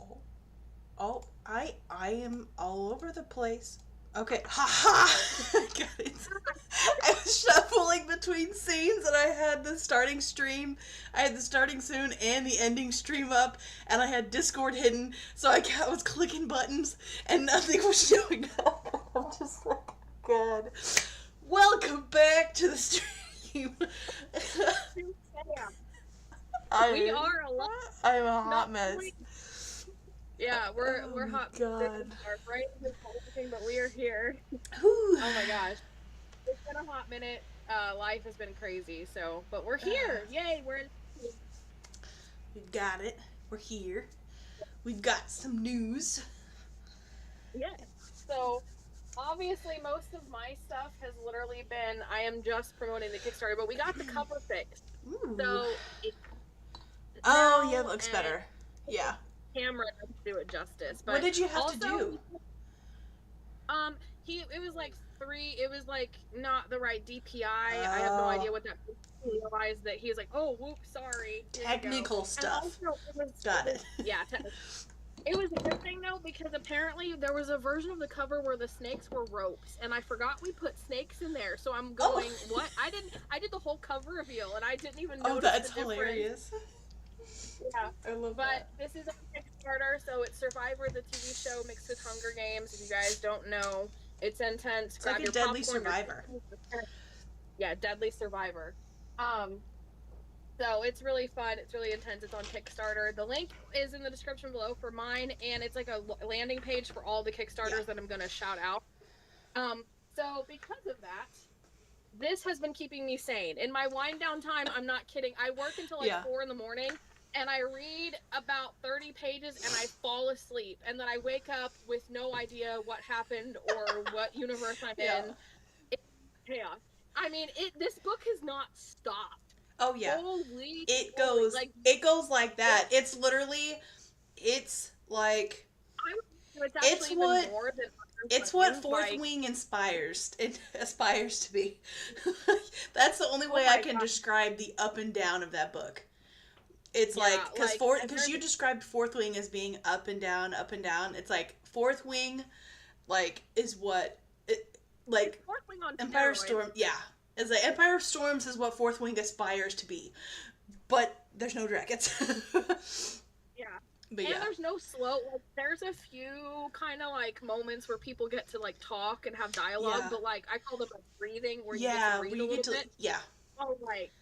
Oh, oh, I am all over the place. Okay, haha! I got it. I was shuffling between scenes, and I had the starting stream, I had the starting soon and the ending stream up, and I had Discord hidden, so I was clicking buttons, and nothing was showing up. I'm just like, God. Welcome back to the stream. We are a lot. I'm a hot Not mess. really. Yeah, Oh we're my hot God. right in everything, but we are here. Whew. Oh my gosh, it's been a hot minute. Life has been crazy. So, but we're here. Yay, we're in. We've got it. We're here. We've got some news. Yes. So, obviously, most of my stuff has literally been I am just promoting the Kickstarter, but we got the cover fixed. Ooh. So it's Oh, yeah, now it looks and better. Yeah. camera doesn't do it justice. What But did you have also, to do? it was like it was like not the right DPI. I have no idea what that means. He realized that he's like, oh, whoops, sorry. Here Technical stuff. And also, Got it. Yeah, it was a good thing though, because apparently there was a version of the cover where the snakes were ropes, and I forgot we put snakes in there. So I'm going, what? I did the whole cover reveal, and I didn't even notice that's the difference. hilarious. Yeah, I love but that. this is a Kickstarter, so it's Survivor, the TV show mixed with Hunger Games. If you guys don't know, it's intense. It's like a deadly survivor. Yeah, Deadly Survivor. So it's really fun. It's really intense. It's on Kickstarter. The link is in the description below for mine, and it's like a landing page for all the Kickstarters that I'm going to shout out. So because of that, this has been keeping me sane. In my wind down time, I'm not kidding. I work until like 4 in the morning, and I read about 30 pages, and I fall asleep. And then I wake up with no idea what happened or what universe I'm in. It's chaos. I mean, this book has not stopped. Oh yeah. Holy it goes like that. It's literally, it's like, it's what Fourth Wing inspires. It aspires to be. That's the only way I can describe the up and down of that book. It's because you described Fourth Wing as being up and down, up and down. It's like Fourth Wing, like, is what Fourth Wing on Empire steroids. Storm. Yeah, it's like Empire Storms is what Fourth Wing aspires to be, but there's no dragons. Yeah. But and there's no slow. Like, there's a few kind of like moments where people get to like talk and have dialogue, but like I call them like breathing, where you get to breathe a little bit. Yeah. Oh, like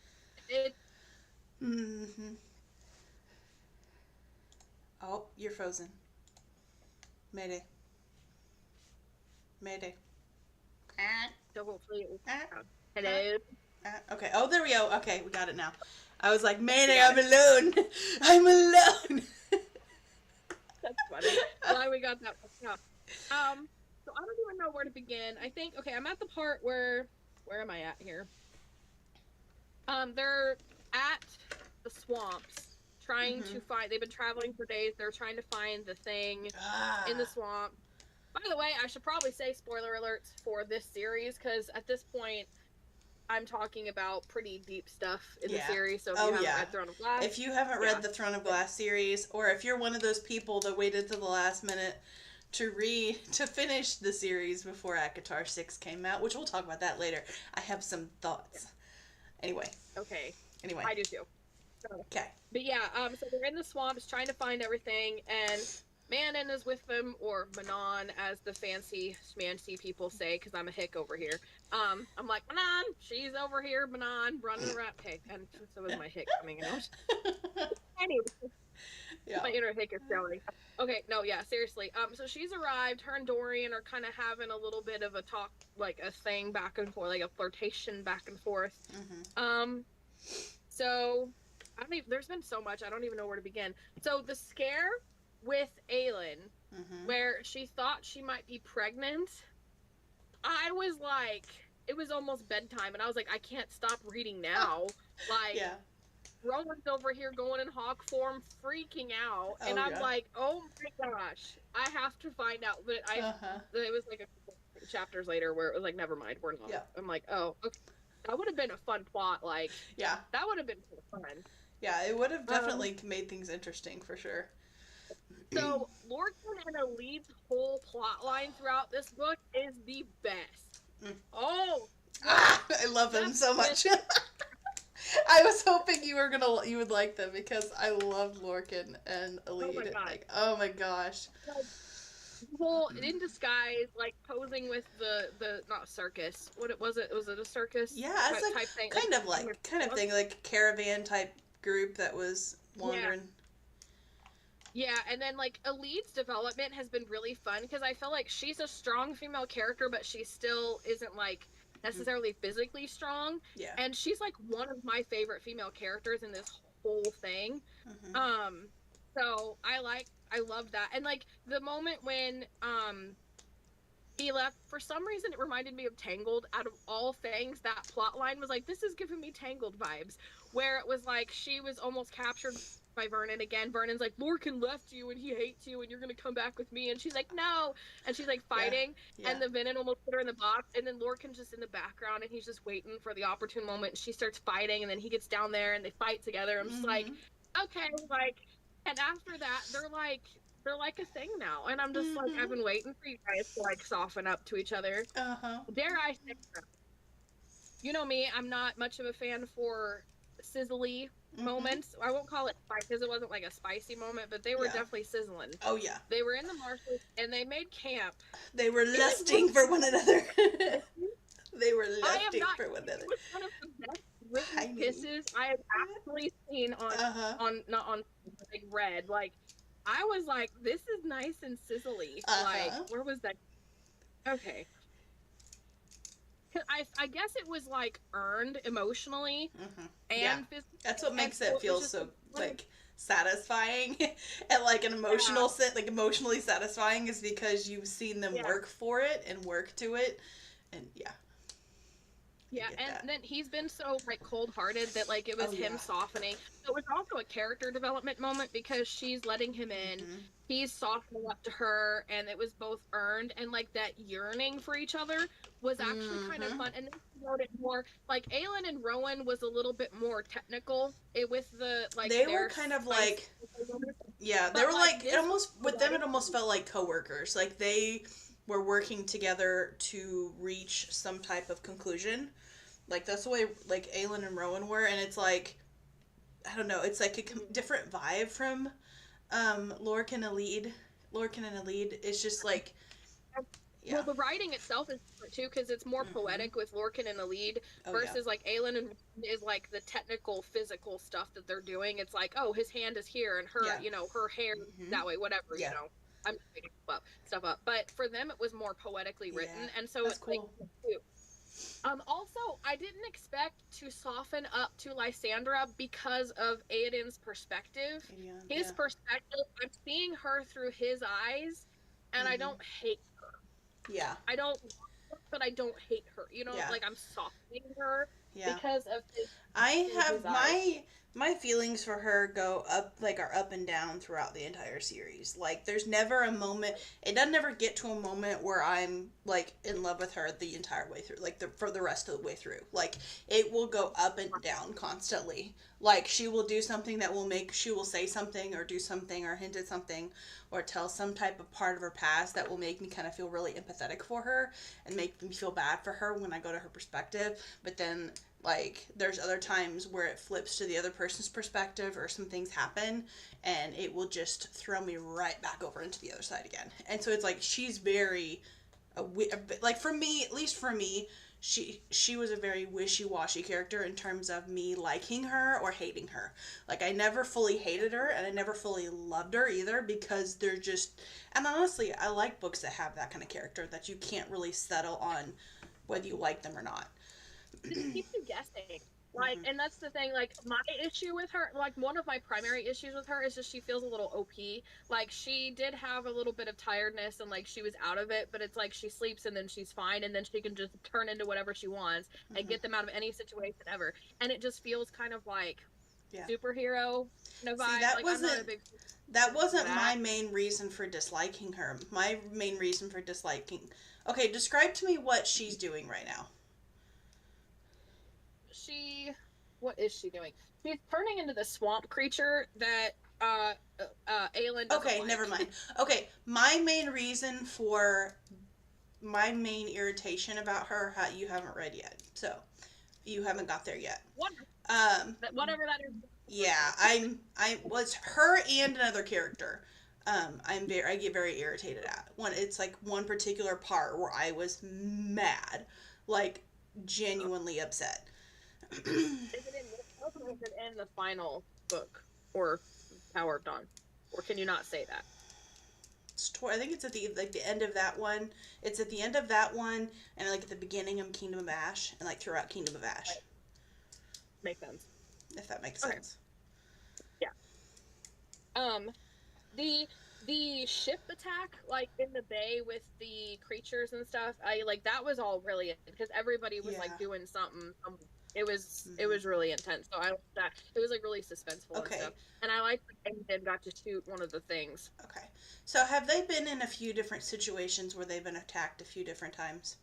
it. Mm-hmm. Oh, you're frozen. Mayday. Mayday. So hopefully hello. Okay. Oh, there we go. Okay, we got it now. I was like, Mayday, I'm alone. I'm alone. That's funny. Glad we got that one out. So I don't even know where to begin. I think, okay, I'm at the part where am I at here? They're at the swamps trying to find, they've been traveling for days. They're trying to find the thing in the swamp. By the way, I should probably say spoiler alerts for this series, because at this point, I'm talking about pretty deep stuff in the series. So if you haven't read Throne of Glass, if you haven't read the Throne of Glass series, or if you're one of those people that waited to the last minute to finish the series before ACOTAR 6 came out, which we'll talk about that later, I have some thoughts. Anyway. Okay. Anyway. I do too. Okay. But yeah, so they're in the swamps trying to find everything, and Manon is with them, or Manon, as the fancy schmancy people say, because I'm a hick over here. I'm like, Manon, she's over here, Manon, running around. Okay, and so is my hick coming out. Anyway, my inner hick is showing. Okay, no, yeah, seriously. So she's arrived. Her and Dorian are kind of having a little bit of a talk, like a thing back and forth, like a flirtation back and forth. So I don't even, there's been so much, I don't even know where to begin. So the scare with Aelin, where she thought she might be pregnant, I was like, it was almost bedtime, and I was like, I can't stop reading now. Like, Rowan's over here going in hawk form, freaking out, and I'm like, oh my gosh, I have to find out. But it was like a couple chapters later where it was like, never mind, we're not. I'm like, oh, okay. That would have been a fun plot. Like, that would have been fun. Yeah, it would have definitely made things interesting for sure. So Lorcan and Elite's whole plot line throughout this book is the best. Mm. Oh, I love him so much. I was hoping you would like them because I love Lorcan and Elite. oh my god! Like, oh my gosh. Whole in disguise, like posing with the not circus. What was it? Was it a circus? Yeah, it's type, like type thing? kind of thing, like caravan type group that was wandering. Yeah, and then like Elite's development has been really fun because I feel like she's a strong female character, but she still isn't like necessarily physically strong. Yeah. And she's like one of my favorite female characters in this whole thing. Mm-hmm. So I love that. And like the moment when he left, for some reason it reminded me of Tangled. Out of all things, that plot line was like, this is giving me Tangled vibes, where it was like she was almost captured by Vernon again. Vernon's like, Lorcan left you and he hates you and you're gonna come back with me, and she's like, no, and she's like fighting, and the Venom almost put her in the box, and then Lorcan's just in the background and he's just waiting for the opportune moment, and she starts fighting, and then he gets down there and they fight together. I'm just like, okay, like, and after that they're like a thing now, and I'm just like, I've been waiting for you guys to like soften up to each other. Dare I say, you know me, I'm not much of a fan for sizzly moments. I won't call it spicy because it wasn't like a spicy moment, but they were definitely sizzling. Oh yeah, they were in the marshes and they made camp. They were lusting for one another. They were lusting for one another. It was one of the best written kisses I have actually seen on not on like red. Like, I was like, this is nice and sizzly. Like, where was that? Okay. I guess it was like earned emotionally and physically. That's what makes it feel so like satisfying and like an emotional like emotionally satisfying, is because you've seen them work for it and work to it, and and then he's been so like cold-hearted that like it was him softening. So it was also a character development moment because she's letting him in, he's softening up to her, and it was both earned, and like that yearning for each other was actually kind of fun. And then he wrote it more like Aelin and Rowan was a little bit more technical with the like they were kind of like they were like it almost with them it almost felt like coworkers, like they were working together to reach some type of conclusion. Like that's the way like Aelin and Rowan were, and it's like, I don't know, it's like a different vibe from Lorcan and Elide. It's just like well, the writing itself is different too because it's more poetic with Lorcan and Elide versus like Aelin and is like the technical physical stuff that they're doing. It's like, oh, his hand is here and her you know, her hair that way, whatever, you know. I'm making stuff up, but for them it was more poetically written, and so it's cool. Like, also, I didn't expect to soften up to Lysandra because of Aeden's perspective. His perspective, I'm seeing her through his eyes, and I don't hate her. I don't, but I don't hate her. You know, like I'm softening her because of his. I have my feelings for her go up, like are up and down throughout the entire series. Like there's never a moment, it doesn't ever get to a moment where I'm like in love with her the entire way through, like for the rest of the way through. Like it will go up and down constantly. Like she will do something that will she will say something or do something or hint at something or tell some type of part of her past that will make me kind of feel really empathetic for her and make me feel bad for her when I go to her perspective. But then like there's other times where it flips to the other person's perspective or some things happen and it will just throw me right back over into the other side again. And so it's like she's very like for me, at least for me, she was a very wishy-washy character in terms of me liking her or hating her. Like I never fully hated her and I never fully loved her either, because they're just, and honestly I like books that have that kind of character that you can't really settle on whether you like them or not. Just keep you guessing. Like, and that's the thing, like, my issue with her, like, one of my primary issues with her is just she feels a little OP. Like, she did have a little bit of tiredness and, like, she was out of it, but it's like she sleeps and then she's fine and then she can just turn into whatever she wants and get them out of any situation ever. And it just feels kind of like superhero vibe. See, that wasn't my main reason for disliking her. My main reason for disliking... Okay, describe to me what she's doing right now. What is she doing? She's turning into the swamp creature that Aelin doesn't Okay, like. never mind. Okay, my main reason for my main irritation about her, you haven't read yet, so you haven't got there yet. Whatever that is. Yeah, I was her and another character. I get very irritated at when it's like one particular part where I was mad, like genuinely upset. Is it in the final book or Tower of Dawn, or can you not say that? I think it's at the end of that one. It's at the end of that one, and like at the beginning of Kingdom of Ash, and like throughout Kingdom of Ash. Right. Makes sense. If that makes Okay. sense. Yeah. The ship attack, like in the bay with the creatures and stuff, I like that was all really because everybody was like doing something. It was really intense. So I like that. It was like really suspenseful and stuff. And I like that Aiden got to shoot one of the things. Okay. So have they been in a few different situations where they've been attacked a few different times?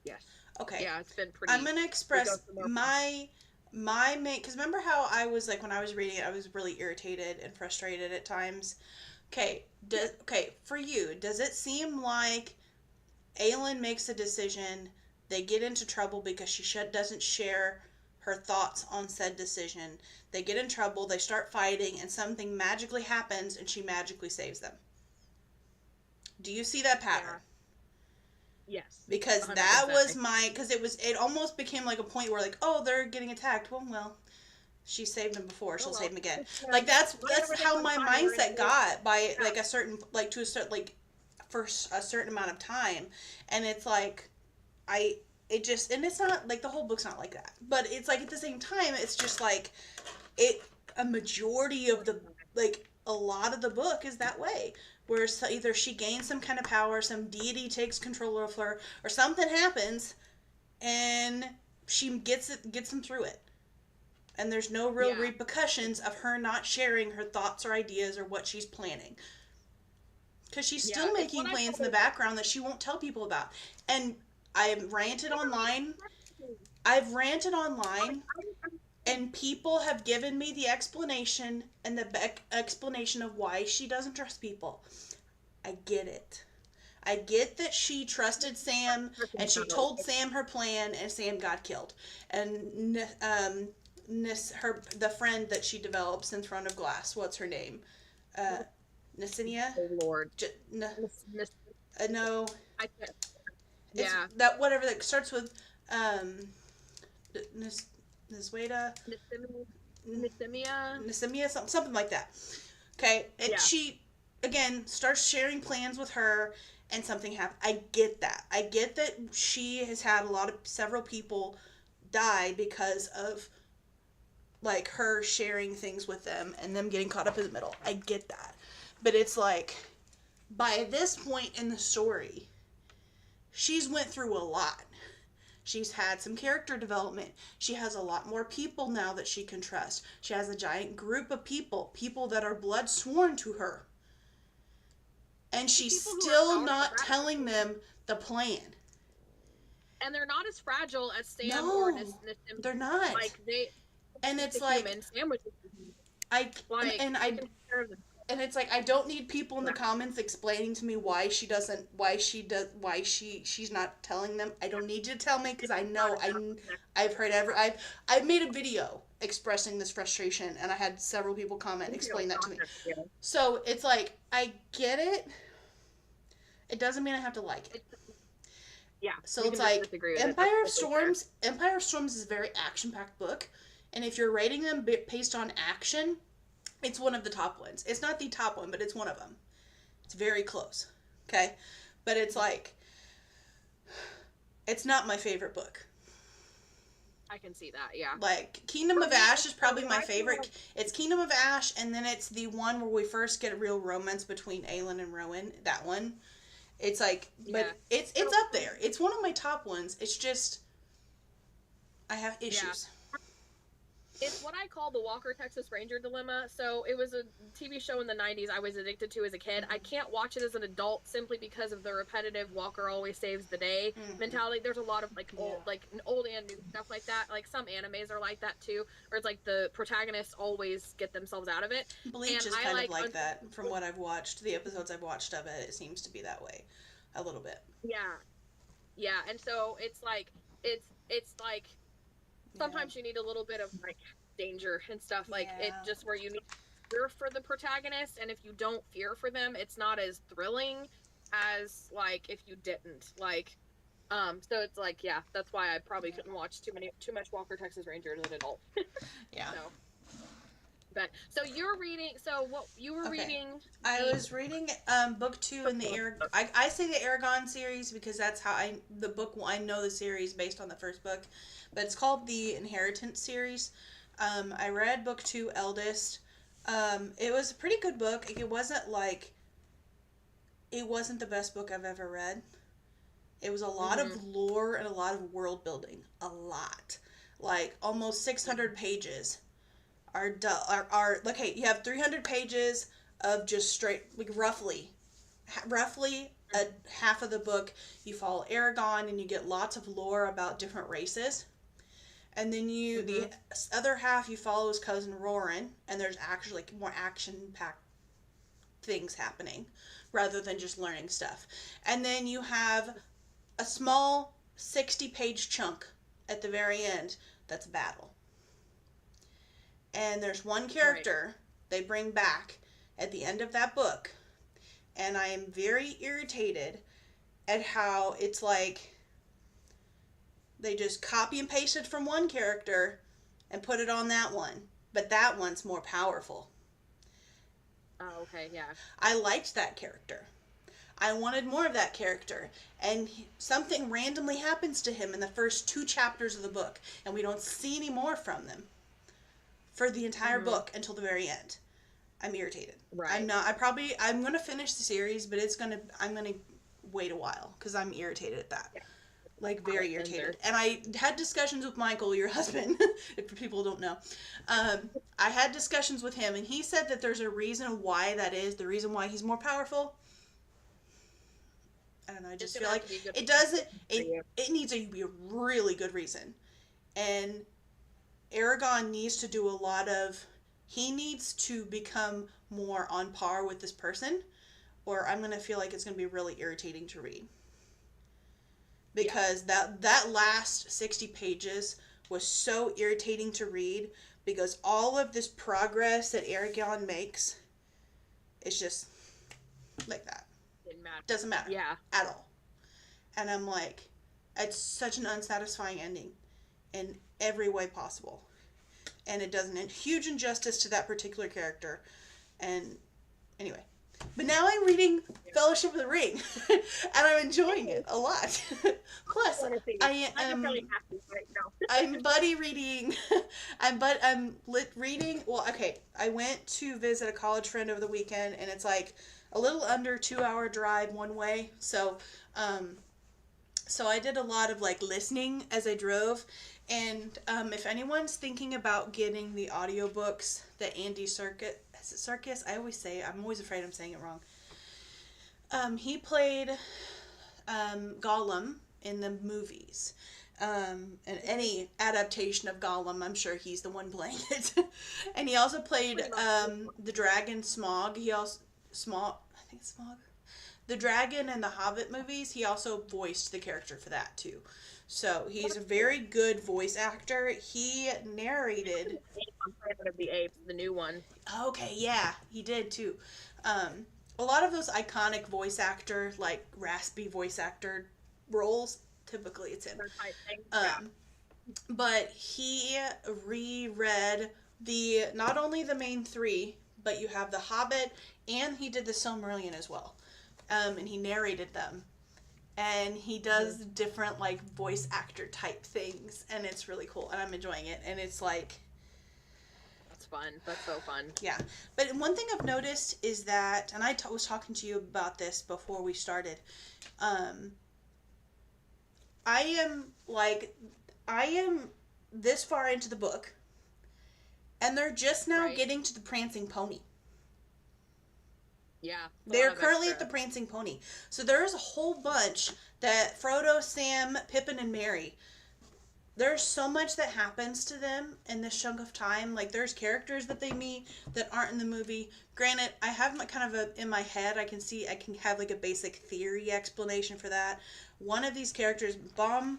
Yes. Okay. Yeah, it's been pretty. I'm gonna express my main, because remember how I was like when I was reading it, I was really irritated and frustrated at times. Okay, for you, does it seem like Aelin makes a decision, they get into trouble because she doesn't share her thoughts on said decision, they get in trouble, they start fighting, and something magically happens and she magically saves them? Do you see that pattern? Yes. Because that was because it almost became like a point where like, oh, they're getting attacked. Well, she saved them before, she'll save them again. Like that's how my mindset got by like a certain like to a certain like for a certain amount of time, and it's like and it's not like the whole book's not like that, but it's like at the same time it's just like a majority of the like a lot of the book is that way, where either she gains some kind of power, some deity takes control of her, or something happens and she gets them through it, and there's no real repercussions of her not sharing her thoughts or ideas or what she's planning, because she's still making plans in the background that she won't tell people about. And I've ranted online and people have given me the explanation and the explanation of why she doesn't trust people. I get it. I get that she trusted Sam and she told Sam her plan and Sam got killed. And the friend that she develops in Throne of Glass, what's her name? Nicinia? Oh Lord. No. I can't. Yeah. That whatever that starts with Nisweda. Nisimia, something like that. Okay, and she again starts sharing plans with her, and something happens. I get that. I get that she has had several people die because of like her sharing things with them and them getting caught up in the middle. I get that, but it's like by this point in the story, she's went through a lot. She's had some character development. She has a lot more people now that she can trust. She has a giant group of people that are blood sworn to her. And she's still not telling them the plan. And they're not as fragile as Sam or Nissim. They're not. Like and it's like Sam was and it's like I don't need people in the comments explaining to me why she's not telling them. I don't need you to tell me, because I know I've heard I've made a video expressing this frustration, and I had several people comment explain that to me. So it's like I get it. It doesn't mean I have to like it. Yeah. So it's like Empire of Storms is a very action-packed book, and if you're rating them based on action, it's one of the top ones. It's not the top one, but it's one of them. It's very close. Okay? But it's like, it's not my favorite book. I can see that, yeah. Like, Kingdom of Ash is probably my favorite. It's Kingdom of Ash, and then it's the one where we first get a real romance between Aelin and Rowan. That one. It's like, but it's up there. It's one of my top ones. It's just, I have issues. It's what I call the Walker Texas Ranger dilemma. So it was a TV show in the 90s I was addicted to as a kid. I can't watch it as an adult simply because of the repetitive Walker always saves the day mentality. There's a lot of like old and new stuff like that. Like some animes are like that too, where it's like the protagonists always get themselves out of it. Bleach And is I kind of like that from what I've watched. The episodes I've watched of it, it seems to be that way a little bit. Yeah. Yeah, and so it's like sometimes you need a little bit of like danger and stuff, like it just where you need fear for the protagonist, and if you don't fear for them, it's not as thrilling as like if you didn't like. So it's like, yeah, that's why I probably couldn't watch too much Walker Texas Ranger as an adult. Yeah. So. But so you're reading. So what you were reading? I was reading book 2 in the I say the Aragon series because that's how I know the series based on the first book, but it's called the Inheritance series. I read book 2, Eldest. It was a pretty good book. It wasn't the best book I've ever read. It was a lot of lore and a lot of world building. A lot, like almost 600 pages. Are okay, you have 300 pages of just straight, like roughly a half of the book you follow Aragon and you get lots of lore about different races, and then the other half you follow his cousin Roran, and there's actually like more action packed things happening rather than just learning stuff, and then you have a small 60-page chunk at the very end that's battle. And there's one character they bring back at the end of that book. And I am very irritated at how it's like they just copy and pasted from one character and put it on that one. But that one's more powerful. Oh, okay, yeah. I liked that character. I wanted more of that character. And something randomly happens to him in the first 2 chapters of the book. And we don't see any more from them for the entire book until the very end. I'm irritated. Right. I'm going to finish the series, but I'm going to wait a while because I'm irritated at that. Yeah. Like, very irritated. And I had discussions with Michael, your husband, if people don't know. I had discussions with him, and he said that there's a reason why that is, the reason why he's more powerful. I don't know, I just feel like it needs to be a really good reason. And Aragon needs to do he needs to become more on par with this person, or I'm going to feel like it's going to be really irritating to read. Because that last 60 pages was so irritating to read, because all of this progress that Aragon makes, it's just like that. Doesn't matter. Yeah. At all. And I'm like, it's such an unsatisfying ending in every way possible. And it does a huge injustice to that particular character. And anyway. But now I'm reading Fellowship of the Ring. And I'm enjoying it a lot. Plus, I'm buddy reading. I'm reading. Well, okay. I went to visit a college friend over the weekend, and it's like a little under 2-hour drive one way. So I did a lot of like listening as I drove. And if anyone's thinking about getting the audiobooks that Andy Serkis, I'm always afraid I'm saying it wrong. He played Gollum in the movies. And any adaptation of Gollum, I'm sure he's the one playing it. And he also played the dragon Smaug. I think it's Smaug. The dragon in the Hobbit movies, he also voiced the character for that too. So he's a very good voice actor. He narrated on Planet of the Apes, the new one. Okay, yeah, he did too. A lot of those iconic voice actor, like raspy voice actor roles, typically it's him. But he reread not only the main 3, but you have the Hobbit, and he did the Silmarillion as well. And he narrated them. And he does different, like, voice actor type things. And it's really cool. And I'm enjoying it. And it's like... That's fun. That's so fun. Yeah. But one thing I've noticed is that... And I was talking to you about this before we started. I am this far into the book. And they're just now getting to the Prancing Pony. Yeah. They're currently at the Prancing Pony. So there's a whole bunch that Frodo, Sam, Pippin, and Merry, there's so much that happens to them in this chunk of time. Like, there's characters that they meet that aren't in the movie. Granted, I have in my head, I can have like a basic theory explanation for that. One of these characters, Tom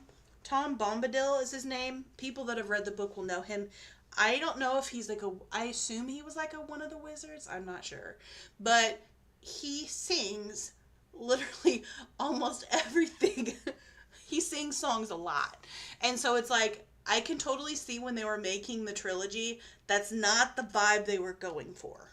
Bombadil is his name. People that have read the book will know him. I don't know if he's like I assume he was like one of the wizards. I'm not sure. But he sings literally almost everything. He sings songs a lot. And so it's like, I can totally see when they were making the trilogy, that's not the vibe they were going for.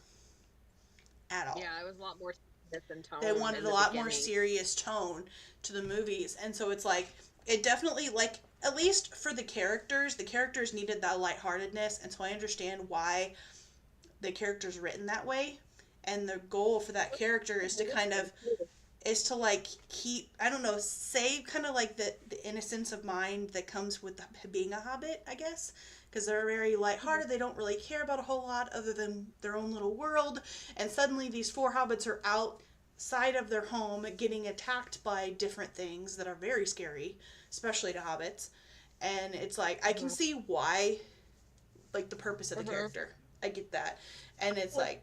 At all. Yeah, it was a lot more serious in tone. They wanted a lot more serious tone to the movies. And so it's like, it definitely, like, at least for the characters needed that lightheartedness. And so I understand why the character's written that way. And the goal for that character is to like keep, I don't know, save kind of like the innocence of mind that comes with being a hobbit, I guess. Because they're very lighthearted. They don't really care about a whole lot other than their own little world. And suddenly these 4 hobbits are outside of their home getting attacked by different things that are very scary, especially to hobbits. And it's like, I can see why, like, the purpose of the character. I get that. And it's like,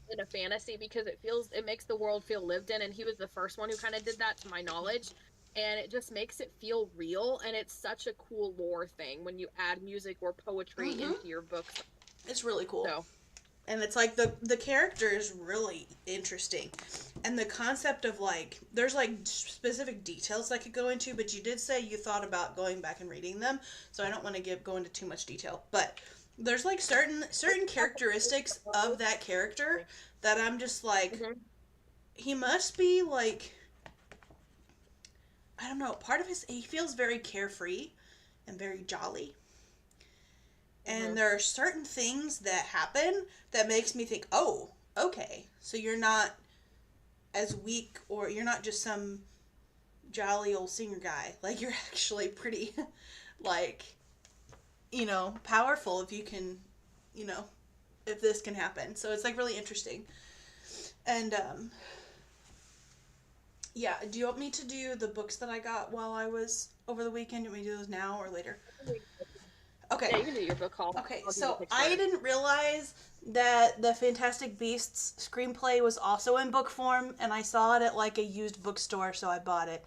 in a fantasy, because it makes the world feel lived in, and he was the first one who kind of did that, to my knowledge, and it just makes it feel real. And it's such a cool lore thing when you add music or poetry into your books. It's really cool. And it's like the character is really interesting, and the concept of like, there's like specific details I could go into, but you did say you thought about going back and reading them, so I don't want to go into too much detail, but there's like certain characteristics of that character that I'm just like, he must be like, I don't know, he feels very carefree and very jolly. And there are certain things that happen that makes me think, oh, okay, so you're not as weak, or you're not just some jolly old singer guy. Like, you're actually pretty, like, you know, powerful if you can, you know, if this can happen. So it's like really interesting. And yeah, do you want me to do the books that I got while I was over the weekend? Do you want me to do those now or later? Okay. Yeah, you can do your book haul. Okay, so I didn't realize that the Fantastic Beasts screenplay was also in book form, and I saw it at like a used bookstore, so I bought it.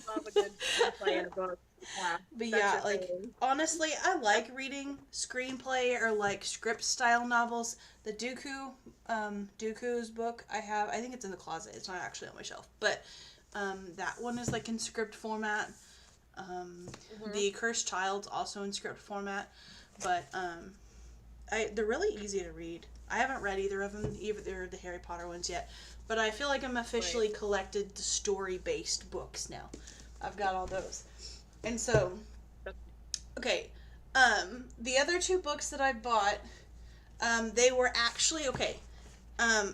Love a good screenplay in a book. Yeah, but yeah, like, honestly, I like reading screenplay or like script style novels. The Dooku's book I think it's in the closet. It's not actually on my shelf, but that one is like in script format. The Cursed Child's also in script format, but they're really easy to read. I haven't read either of them, either the Harry Potter ones yet, but I feel like I'm officially collected the story-based books now. I've got all those. And so, okay, the other 2 books that I bought, they were actually,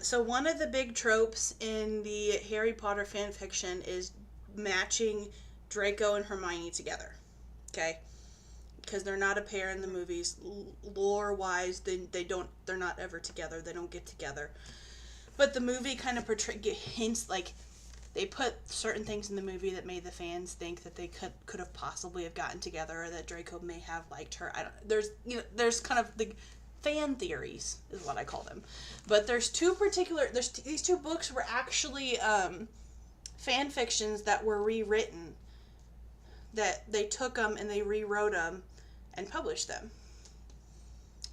so one of the big tropes in the Harry Potter fan fiction is matching Draco and Hermione together, okay? Because they're not a pair in the movies. Lore-wise, they're not ever together. They don't get together. But the movie kind of hints, like, they put certain things in the movie that made the fans think that they could have possibly have gotten together, or that Draco may have liked her. There's kind of the fan theories is what I call them. But these 2 books were actually fan fictions that were rewritten. That they took them and they rewrote them and published them.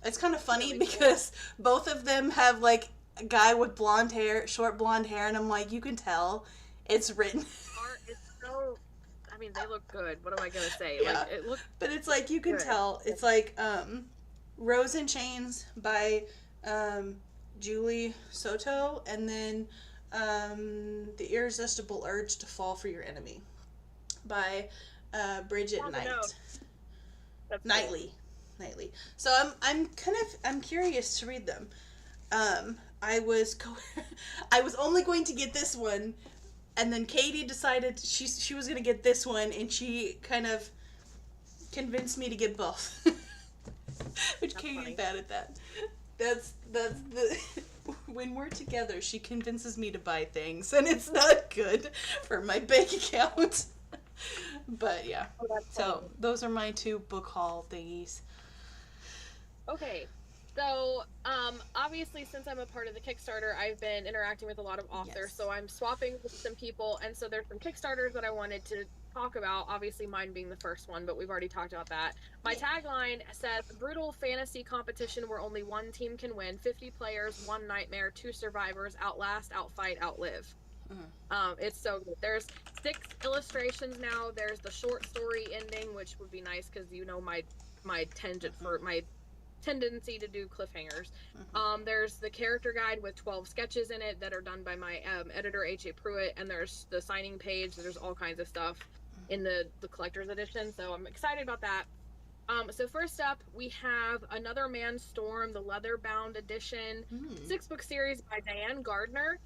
It's kind of funny because both of them have like a guy with blonde hair, short blonde hair, and I'm like, you can tell it's written. Art is so, I mean, they look good. What am I gonna say? Yeah. Like, it looks. But it's like, you can tell. It's like Rose in Chains by Julie Soto, and then The Irresistible Urge to Fall for Your Enemy by Bridget Knightley. So I'm curious to read them. I was only going to get this one, and then Katie decided she was going to get this one, and she kind of convinced me to get both. Which That's Katie's funny. bad at that. That's the when we're together, she convinces me to buy things, and it's not good for my bank account. But yeah, Oh, that's so funny. those are my two book haul thingies. Okay. So, obviously, since I'm a part of the Kickstarter, I've been interacting with a lot of authors. Yes. So I'm swapping with some people, and so there's some Kickstarters that I wanted to talk about. Obviously, mine being the first one, but we've already talked about that. My Yeah. tagline says, "Brutal fantasy competition where only one team can win. 50 players, one nightmare, two survivors. Outlast, outfight, outlive." It's so good. There's 6 illustrations now. There's the short story ending, which would be nice because my tangent for my tendency to do cliffhangers. There's the character guide with 12 sketches in it that are done by my editor H.A. Pruitt, and there's the signing page. There's all kinds of stuff in the collector's edition, so I'm excited about that. So first up, we have Another Man's Storm, the leather-bound edition, 6-book series by Diane Gardner.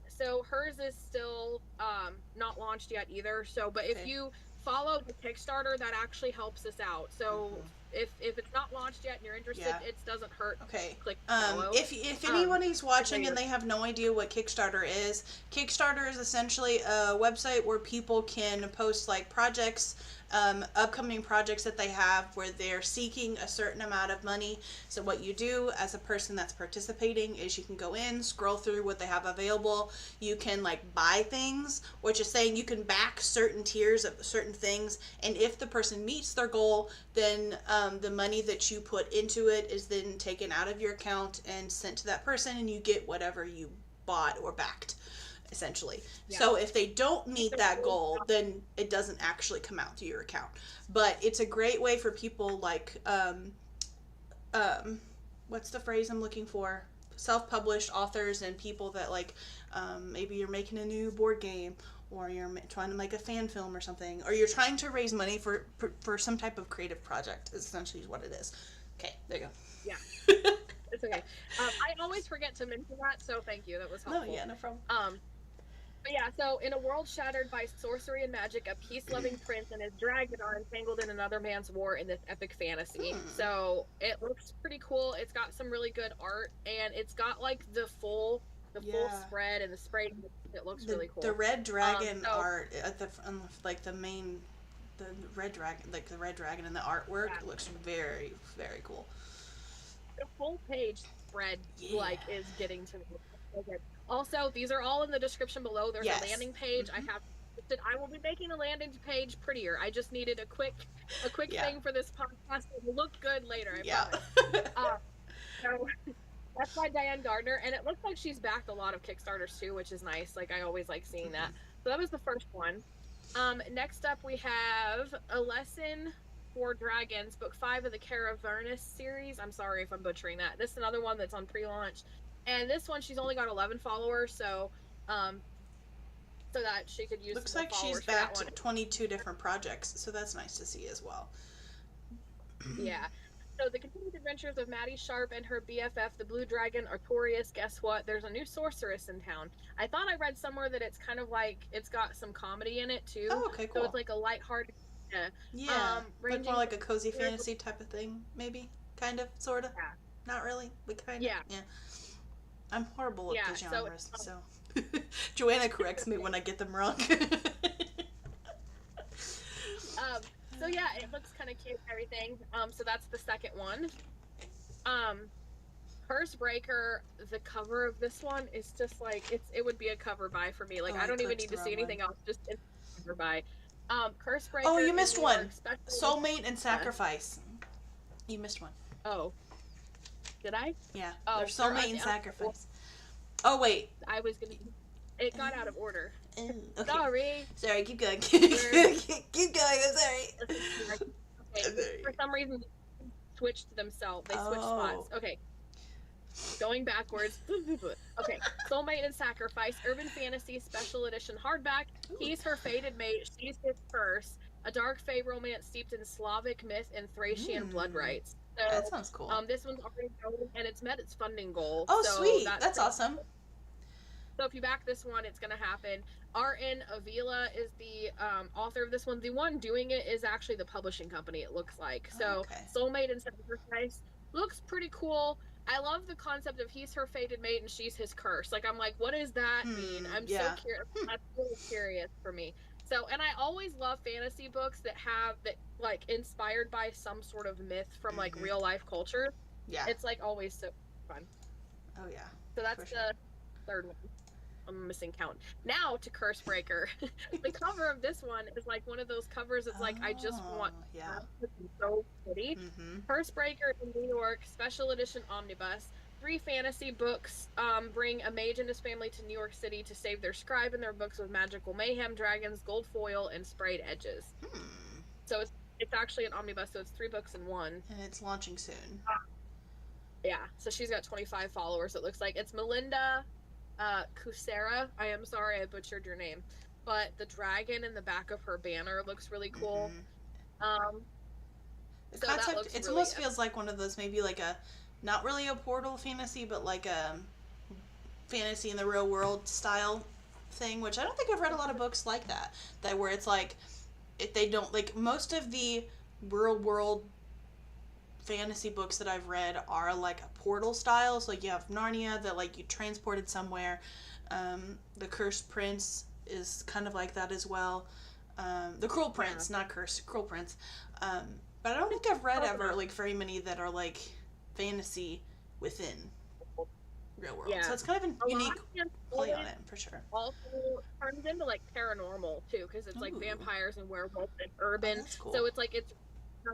So hers is still not launched yet either. So, but if you follow the Kickstarter, that actually helps us out. So if it's not launched yet and you're interested, it doesn't hurt. Okay. Click follow. If anybody's watching and they have no idea what Kickstarter is essentially a website where people can post like projects, upcoming projects that they have where they're seeking a certain amount of money. So what you do as a person that's participating is you can go in, scroll through what they have available. You can like buy things, which is saying you can back certain tiers of certain things, and if the person meets their goal, then the money that you put into it is then taken out of your account and sent to that person, and you get whatever you bought or backed, essentially. So if they don't meet that goal, then it doesn't actually come out to your account. But it's a great way for people like what's the phrase I'm looking for? Self-published authors and people that like maybe you're making a new board game, or you're trying to make a fan film or something, or you're trying to raise money for some type of creative project, is essentially what it is. Okay, there you go. Yeah. It's okay. I always forget to mention that, so thank you. That was helpful. No, yeah, no problem. But yeah, so in a world shattered by sorcery and magic, a peace-loving prince and his dragon are entangled in another man's war in this epic fantasy. So it looks pretty cool. It's got some really good art, and it's got like the full spread and the spray. It looks really cool. The red dragon art at the like the main, the red dragon, like the red dragon in the artwork, looks very, very cool. The full page spread like is getting to me. Okay. Also, these are all in the description below. There's a landing page. I will be making the landing page prettier. I just needed a quick thing for this podcast. It will look good later. I promise. So that's by Diane Gardner, and it looks like she's backed a lot of Kickstarters too, which is nice. Like I always like seeing that. So that was the first one. Next up, we have A Lesson for Dragons, book 5 of the Caravernus series. I'm sorry if I'm butchering that. This is another one that's on pre-launch. And this one, she's only got 11 followers, so that she could use. Looks like she's backed 22 different projects, so that's nice to see as well. Yeah. So the continued adventures of Maddie Sharp and her BFF, the Blue Dragon Artorias. Guess what? There's a new sorceress in town. I thought I read somewhere that it's kind of like it's got some comedy in it too. Oh, okay, cool. So it's like a lighthearted. Yeah. Like more like a cozy fantasy type of thing, maybe, kind of, sort of. Yeah. Not really, but kind of. Yeah. I'm horrible at the genres, so Joanna corrects me when I get them wrong. So yeah, it looks kind of cute and everything. So that's the second one. Curse Breaker, the cover of this one is just like it would be a cover buy for me. Like I don't even need to see anything else, just it's a cover buy. Curse Breaker. Oh, you missed one. Soulmate and Sacrifice. You missed one. Oh. Did I? Yeah. Oh, there's Soulmate and Sacrifice. Oh wait. I was gonna. It got out of order. Okay. Sorry. Keep going. Keep going. I'm sorry. Okay. For some reason, switched themselves. They switched spots. Okay. Going backwards. Okay. Soulmate and Sacrifice, Urban Fantasy Special Edition hardback. He's her fated mate. She's his curse. A dark fae romance steeped in Slavic myth and Thracian blood rites. So, that sounds cool. This one's already going, and it's met its funding goal. Oh, so sweet! That's awesome. So if you back this one, it's going to happen. R.N. Avila is the author of this one. The one doing it is actually the publishing company, it looks like. So Soulmate and Sacrifice looks pretty cool. I love the concept of he's her fated mate and she's his curse. Like, I'm like, what does that mean? I'm so curious. That's really curious for me. So, and I always love fantasy books that like, inspired by some sort of myth from, like, real life culture. Yeah. It's, like, always so fun. Oh, yeah. So that's the third one. I'm missing count. Now to Cursebreaker. The cover of this one is like one of those covers that's like, I just want it's so pretty. Cursebreaker in New York, special edition omnibus. 3 fantasy books bring a mage and his family to New York City to save their scribe and their books with magical mayhem, dragons, gold foil, and sprayed edges. So it's actually an omnibus, so it's 3 books in one. And it's launching soon. Yeah, so she's got 25 followers, it looks like. It's Melinda Kusera. I am sorry I butchered your name, but the dragon in the back of her banner looks really cool. The concept, it almost feels like one of those, maybe like a, not really a portal fantasy, but like a fantasy in the real world style thing, which I don't think I've read a lot of books like that where it's like, if they don't, like, most of the real world fantasy books that I've read are like a portal style. So like you have Narnia that like you transported somewhere. The Cursed Prince is kind of like that as well. The Cruel Prince, not Cursed, Cruel Prince. But I don't think I've read ever like very many that are like fantasy within real world. So it's kind of a unique play on it for sure. Also turns into like paranormal too, because it's like vampires and werewolves and urban. Cool. So it's like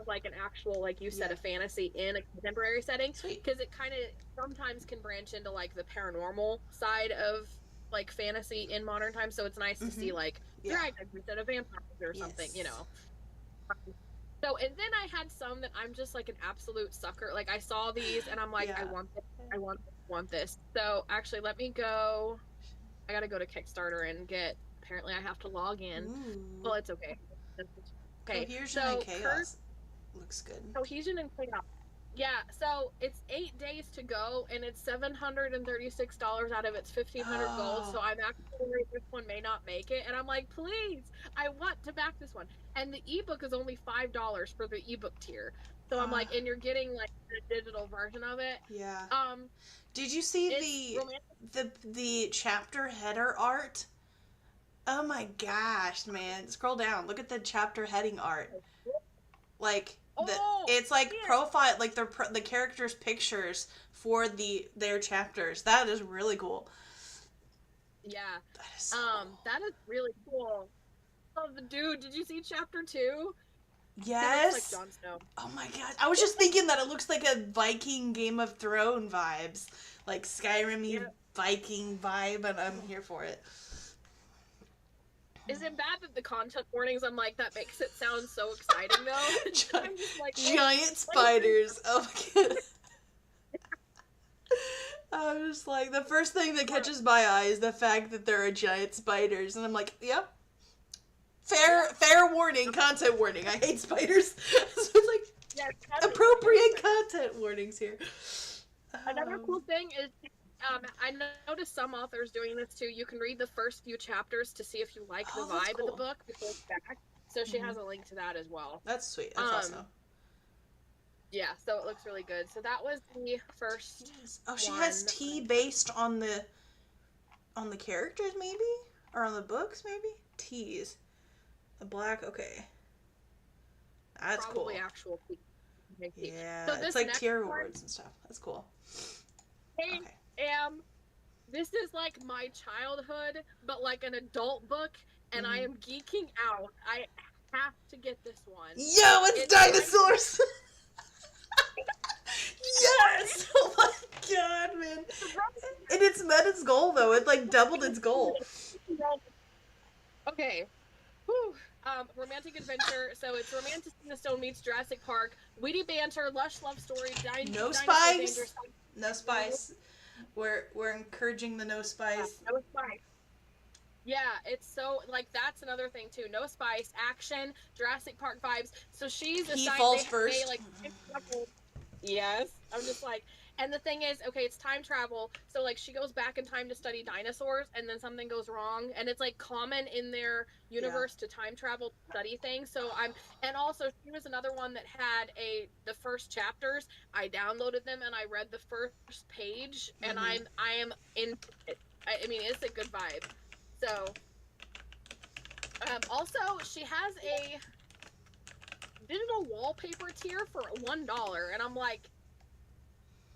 like an actual, like you said, a fantasy in a contemporary setting, because it kind of sometimes can branch into like the paranormal side of like fantasy in modern times. So it's nice to see like dragons instead of vampires or something, you know. So, and then I had some that I'm just like an absolute sucker. Like I saw these and I'm like, I want this. So actually, let me go. I gotta go to Kickstarter and get. Apparently, I have to log in. Well, it's okay. Okay. Cohesion and Chaos looks good. Cohesion and Chaos. Yeah, so it's 8 days to go, and it's $736 out of its 1,500 gold. So I'm actually worried this one may not make it, and I'm like, please, I want to back this one. And the ebook is only $5 for the ebook tier. So I'm like, and you're getting like the digital version of it. Yeah. Did you see the chapter header art? Oh my gosh, man! Scroll down. Look at the chapter heading art. Like. It's like profile, like the characters' pictures for their chapters. That is really cool. Yeah, that is so cool. That is really cool. Oh, dude, did you see chapter 2? Yes. It looks like Jon Snow. Oh my god, I was just thinking that it looks like a Viking Game of Thrones vibes, like Skyrim-y Viking vibe, and I'm here for it. Is it bad that the content warnings, I'm like, that makes it sound so exciting, though? I'm just like, giant spiders. Oh my god. I'm just like, the first thing that catches my eye is the fact that there are giant spiders. And I'm like, yep. Fair warning, content warning. I hate spiders. So it's like, appropriate content warnings here. Another cool thing is, I noticed some authors doing this too. You can read the first few chapters to see if you like the vibe of the book before it's back. So she has a link to that as well. That's sweet. That's awesome. Yeah, so it looks really good. So that was the first. Oh, she has tea based on the characters, maybe, or on the books, maybe. Teas, the black. Okay, that's probably cool. Actual tea. Yeah, so it's like tier rewards and stuff. That's cool. Okay. This is like my childhood, but like an adult book, and I am geeking out. I have to get this one. Yo, it's dinosaurs! Yes! Oh my god, man. And it's met its goal, though. It like doubled its goal. Okay. Whew. Romantic adventure. So it's Romantic in the Stone meets Jurassic Park. Witty banter, lush love story. No spice. No spice. We're encouraging the no spice. No spice. Yeah, it's so, like, that's another thing too. No spice, action, Jurassic Park vibes. So she's he falls first. Yes, I'm just like, And the thing is, okay, it's time travel. So, like, she goes back in time to study dinosaurs, and then something goes wrong. And it's, like, common in their universe to time travel, study things. So, and also, she was another one that had the first chapters. I downloaded them, and I read the first page, and I am in it. I mean, it's a good vibe. So, also, she has a digital wallpaper tier for $1. And I'm like,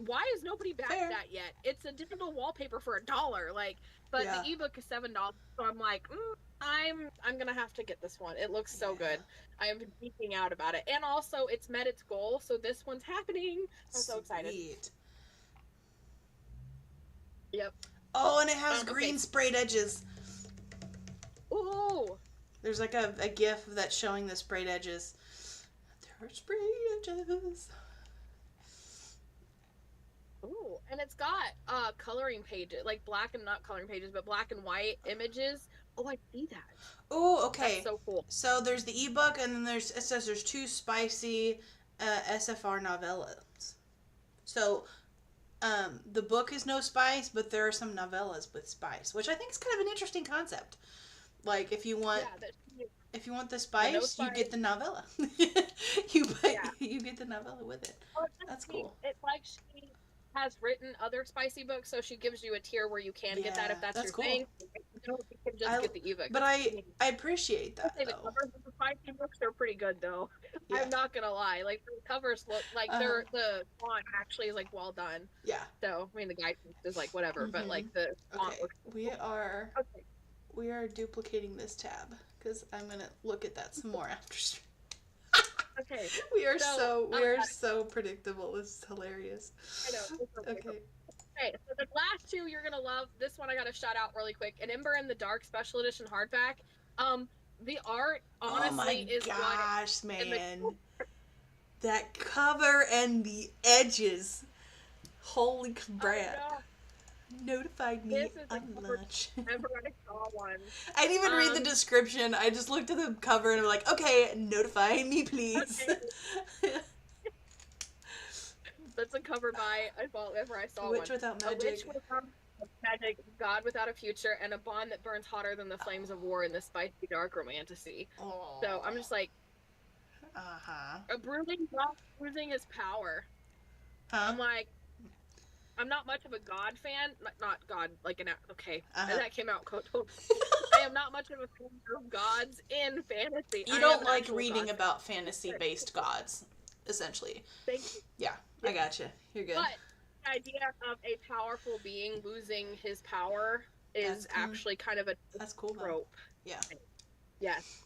why is nobody back that yet? It's a digital wallpaper for $1. Like, but the ebook is $7. So I'm like, I'm gonna have to get this one. It looks so good. I am geeking out about it. And also it's met its goal, so this one's happening. I'm so excited. Yep. Oh, and it has green sprayed edges. Ooh. There's like a gif that's showing the sprayed edges. There are sprayed edges. Ooh, and it's got coloring pages, like black and not coloring pages, but black and white images. Oh, I see that. Oh, okay. That's so cool. So there's the ebook, and then it says there's 2 spicy SFR novellas. So the book is no spice, but there are some novellas with spice, which I think is kind of an interesting concept. Like if you want the spice, you get the novella. you get the novella with it. That's cool. It's like she has written other spicy books, so she gives you a tier where you can get that if that's your thing. You can just get the ebook. But I appreciate that. The covers of the spicy books are pretty good, though. Yeah. I'm not gonna lie. Like the covers look like the font actually is like well done. Yeah. So I mean the guide is like whatever, but like the font looks cool. We are duplicating this tab because I'm gonna look at that some more after stream. Okay. We are so predictable. This is hilarious. I know. Okay. Okay, so the last 2 you're gonna love. This one I gotta shout out really quick. An Ember in the Dark special edition hardback. The art honestly is gosh, man. That cover and the edges. Holy crap. Notified me on lunch. Whenever I saw one. I didn't even read the description. I just looked at the cover and I'm like, okay, notify me, please. Okay. That's a cover by, I thought whenever I saw Witch Without Magic. A Witch Without Magic, God Without a Future, and a bond that burns hotter than the flames of war in this spicy dark romantasy. Oh. So I'm just like, a brooding God losing his power. I'm like, I'm not much of a God fan. Not God, like okay. That came out totally. I am not much of a fan of gods in fantasy. You don't like reading about fantasy-based gods, essentially. Thank you. Yeah, I gotcha. You're good. But the idea of a powerful being losing his power is actually kind of a trope. Yeah. Yes.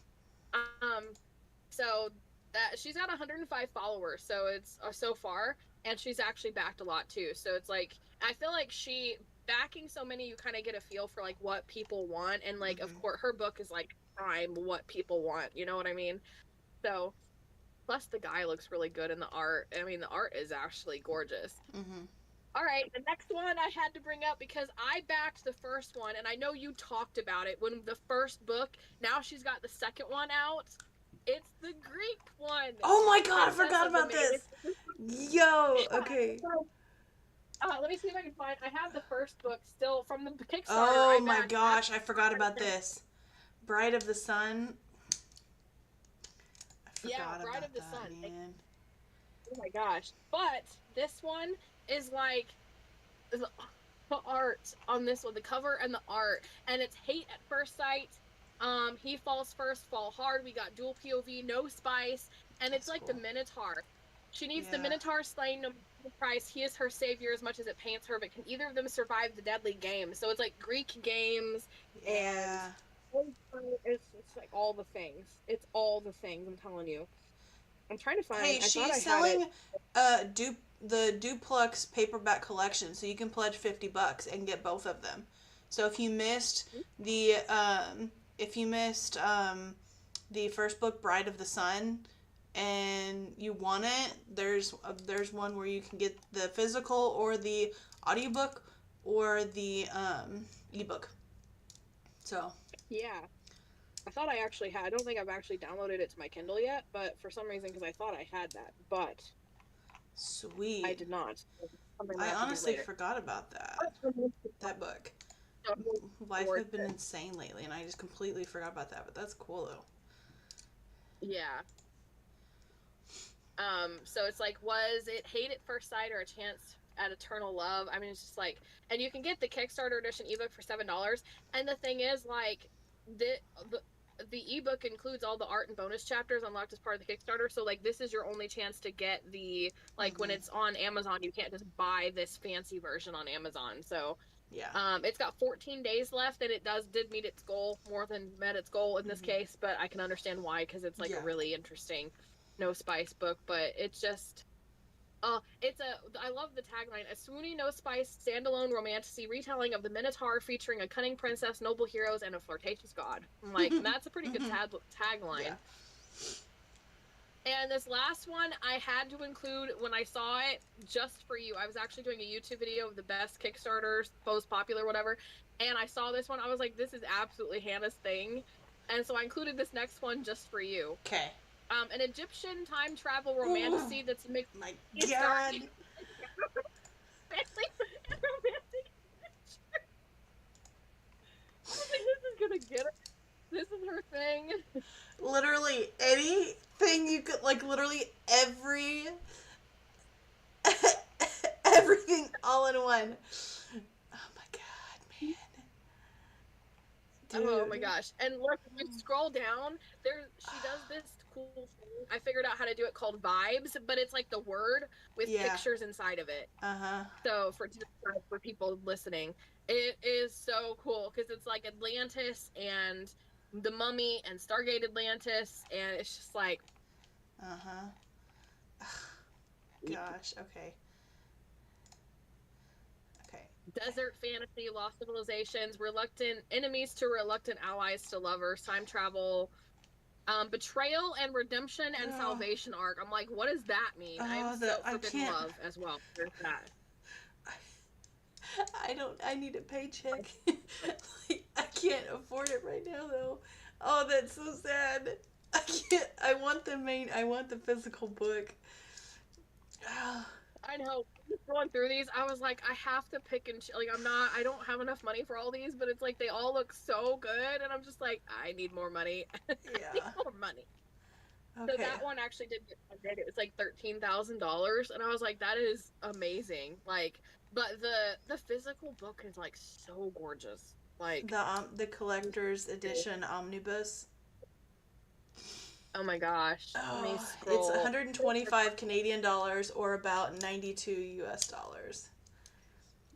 So that she's got 105 followers, so it's so far. And she's actually backed a lot too. So it's like, I feel like she backing so many, you kind of get a feel for like what people want. And like, of course, her book is like prime what people want. You know what I mean? So, plus the guy looks really good in the art. I mean, the art is actually gorgeous. All right. The next one I had to bring up because I backed the first one. And I know you talked about it when the first book, now she's got the second one out. It's the Greek one. Oh my god, I forgot about this. Yo, okay. Let me see if I can find. I have the first book still from the Kickstarter. Oh my gosh, I forgot about this. Bride of the Sun. Bride of the Sun. Man. Oh my gosh. But this one is like the art on this one, the cover and the art, and it's hate at first sight. He falls first, fall hard. We got dual POV, no spice, and it's like the Minotaur. She needs the Minotaur slain no price. He is her savior as much as it pains her, but can either of them survive the deadly game? So it's like Greek games, and it's like all the things. It's all the things, I'm telling you. I'm trying to find. Hey, she's selling the Duplex paperback collection, so you can pledge $50 and get both of them. So if you missed the first book, Bride of the Sun, and you want it, there's one where you can get the physical or the audiobook or the ebook. So yeah, I thought I actually had. I don't think I've actually downloaded it to my Kindle yet, but for some reason, because I thought I had that, but sweet, I did not. something I I have to do honestly later. forgot about that book. So, Life has been insane lately, and I just completely forgot about that. But that's cool though. yeah. So it's like, was it Hate at First Sight or A Chance at Eternal Love? I mean, it's just like, and you can get the Kickstarter edition ebook for $7. And the thing is, like, the the the ebook includes all the art and bonus chapters unlocked as part of the Kickstarter. So like, this is your only chance to get the, like, when it's on Amazon, you can't just buy this fancy version on Amazon. So Yeah. it's got 14 days left, and it did meet its goal, more than met its goal in this case, but I can understand why, because it's like a really interesting no spice book. But it's just I love the tagline: a swoony no spice standalone romantasy retelling of the Minotaur, featuring a cunning princess, noble heroes, and a flirtatious god. I'm like, that's a pretty good tagline. Yeah. And this last one I had to include when I saw it, just for you. I was actually doing a YouTube video of the best Kickstarters, most popular, whatever, and I saw this one. I was like, this is absolutely Hannah's thing. And so I included this next one just for you. Okay. An Egyptian time travel romantasy that's mixed. My God. Family and romantic adventure. I was like, this is gonna get her. This is her thing. Literally anything you could, like, literally everything all in one. Oh my God, man. Dude. Oh my gosh. And look, if you scroll down, she does this cool thing. I figured out how to do it, called Vibes, but it's like the word with pictures inside of it. So for people listening, it is so cool, because it's like Atlantis and the Mummy and Stargate Atlantis, and it's just like gosh, okay. Desert fantasy, lost civilizations, reluctant enemies to reluctant allies to lovers, time travel, betrayal and redemption and salvation arc. I'm like, what does that mean? I'm so forbidden love as well. There's that. I need a paycheck. Like, I can't afford it right now though. Oh, that's so sad. I can't. I want the physical book. I know. Going through these, I was like, I have to pick and like, I don't have enough money for all these, but it's like they all look so good, and I'm just like, I need more money. I need more money. Okay. So that one actually did get funded. It was like $13,000, and I was like, that is amazing. Like, but the physical book is like so gorgeous. Like the collector's edition omnibus. Oh my gosh. Let me scroll. It's 125 Canadian dollars, or about 92 US dollars.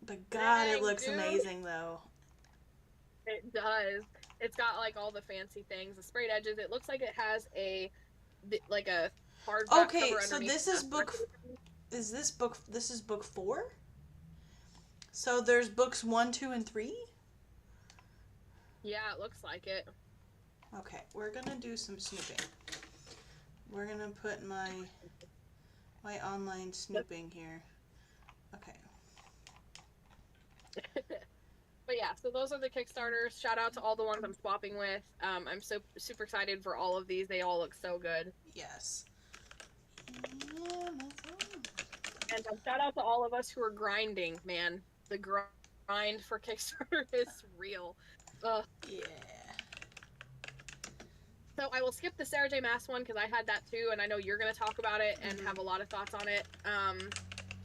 But God, it looks amazing though. It does. It's got like all the fancy things, the sprayed edges. It looks like it has a hardback cover. So this is book. This is book 4? So there's books 1, 2, and 3? Yeah, it looks like it. Okay, we're gonna do some snooping. We're gonna put my online snooping here. Okay. But yeah, so those are the Kickstarters. Shout out to all the ones I'm swapping with. I'm so super excited for all of these. They all look so good. Yes. And shout out to all of us who are grinding, man. The grind for Kickstarter is real. Ugh. Yeah. So I will skip the Sarah J Maas one, because I had that too, and I know you're going to talk about it and have a lot of thoughts on it.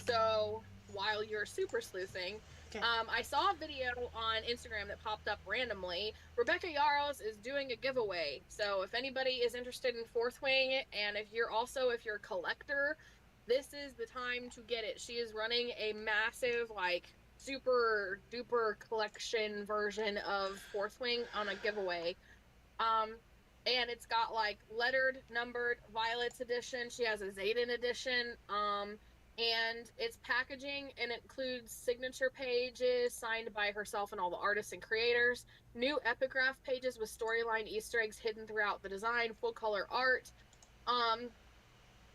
So while you're super sleuthing, I saw a video on Instagram that popped up randomly. Rebecca Yarros is doing a giveaway. So if anybody is interested in Fourth Wing, and if you're a collector, this is the time to get it. She is running a massive, like, super duper collection version of Fourth Wing on a giveaway. And it's got like lettered, numbered Violets edition. She has a Zayden edition. And it's packaging, and it includes signature pages signed by herself and all the artists and creators, new epigraph pages with storyline Easter eggs hidden throughout the design, full color art,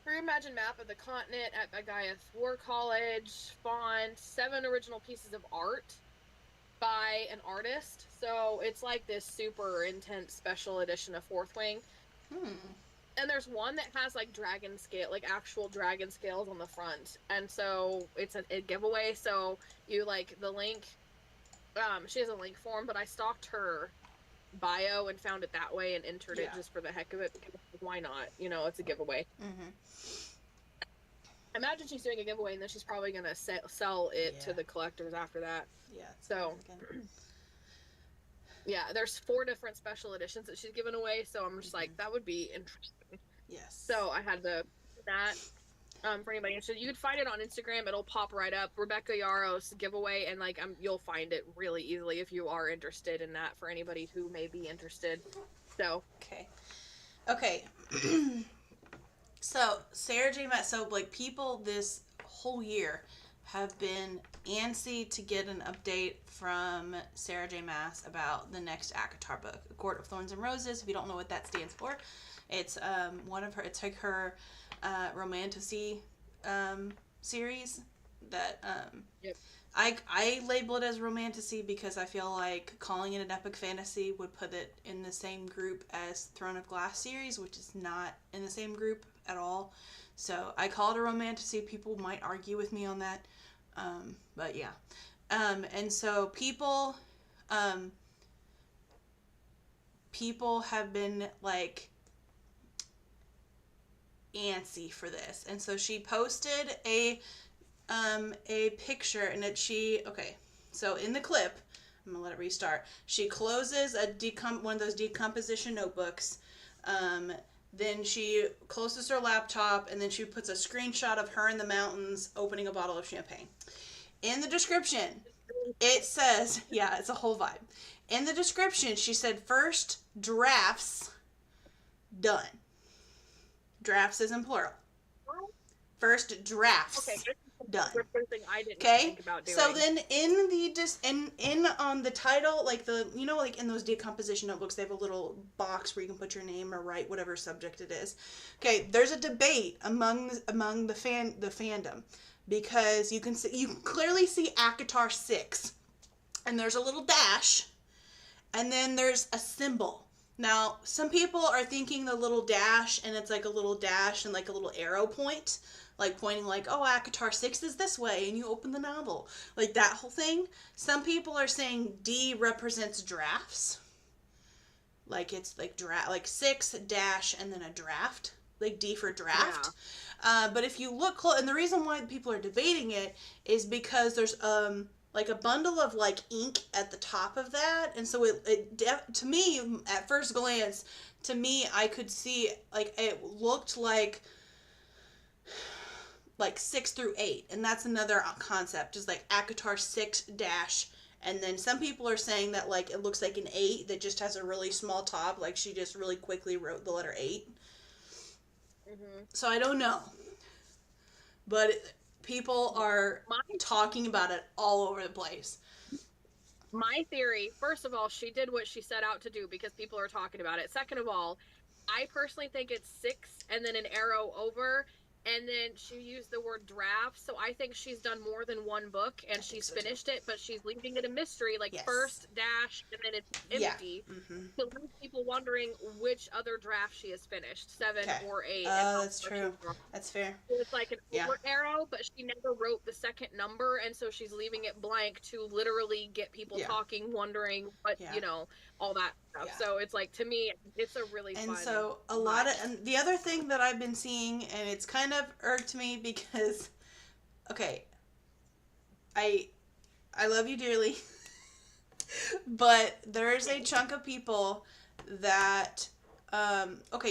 reimagined map of the continent at Bagayath War College, font, 7 original pieces of art by an artist. So it's like this super intense special edition of Fourth Wing. And there's one that has like dragon scale, like actual dragon scales on the front, and so it's a giveaway. So you like the link. She has a link form, but I stalked her bio and found it that way and entered it just for the heck of it, because why not? You know, it's a giveaway. Mm-hmm. Imagine she's doing a giveaway and then she's probably gonna sell it to the collectors after that. Yeah. So yeah, there's 4 different special editions that she's given away, so I'm just like, that would be interesting. Yes. So I had to that. For anybody interested, you can find it on Instagram. It'll pop right up. Rebecca Yaros giveaway, and like you'll find it really easily if you are interested in that. For anybody who may be interested. So okay. So Sarah J Maas. So like people this whole year have been antsy to get an update from Sarah J Maas about the next ACOTAR book, A Court of Thorns and Roses. If you don't know what that stands for, it's one of her. It's like her romantasy series that I label it as romantasy because I feel like calling it an epic fantasy would put it in the same group as Throne of Glass series, which is not in the same group at all. So I call it a romantasy. People might argue with me on that, but yeah. And so people have been like antsy for this, and so she posted a picture, and so in the clip, I'm gonna let it restart. She closes one of those decomposition notebooks, then she closes her laptop, and then she puts a screenshot of her in the mountains opening a bottle of champagne. In the description it says, yeah, it's a whole vibe. In the description she said, first drafts done. Drafts is in plural. First drafts done. Okay. So then in on the title, like like in those decomposition notebooks, they have a little box where you can put your name or write whatever subject it is. Okay. There's a debate among the fandom, because you can clearly see ACOTAR 6, and there's a little dash, and then there's a symbol. Now, some people are thinking the little dash, and it's like a little dash and like a little arrow point, like pointing like, oh, ACOTAR 6 is this way, and you open the novel. Like that whole thing. Some people are saying D represents drafts. Like it's like 6 dash and then a draft. Like D for draft. Yeah. But if you look close, and the reason why people are debating it is because there's like a bundle of like ink at the top of that, and so it to me at first glance, to me I could see like it looked like 6 through 8, and that's another concept, is like ACOTAR 6 dash, and then some people are saying that like it looks like an 8 that just has a really small top, like she just really quickly wrote the letter 8. Mm-hmm. So I don't know, but people are talking about it all over the place. My theory, first of all, she did what she set out to do because people are talking about it. Second of all, I personally think it's 6 and then an arrow over, and then she used the word draft. So I think she's done more than one book, and she's finished it, but she's leaving it a mystery, like first dash and then it's empty. Yeah. Mm-hmm. So leave people wondering which other draft she has finished, 7 or 8. Oh, that's true. That's fair. So it's like an over arrow, but she never wrote the second number, and so she's leaving it blank to literally get people talking, wondering what, all that stuff. Yeah. So it's like, to me, it's a really fun. And so and the other thing that I've been seeing, and it's kind of irked me because, okay, I love you dearly, but there's a chunk of people that,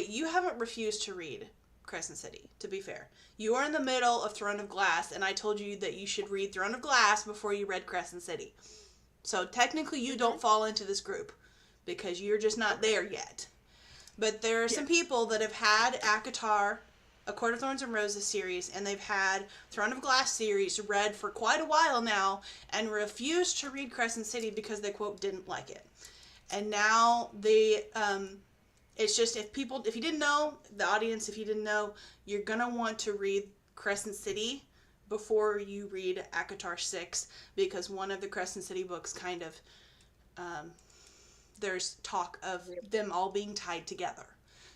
you haven't refused to read Crescent City, to be fair. You are in the middle of Throne of Glass, and I told you that you should read Throne of Glass before you read Crescent City. So technically you don't fall into this group, because you're just not there yet. But there are some people that have had ACOTAR, A Court of Thorns and Roses series, and they've had Throne of Glass series read for quite a while now, and refused to read Crescent City because they, quote, didn't like it. And now they, it's just, if you didn't know, the audience, if you didn't know, you're gonna want to read Crescent City before you read ACOTAR 6, because one of the Crescent City books kind of, there's talk of them all being tied together.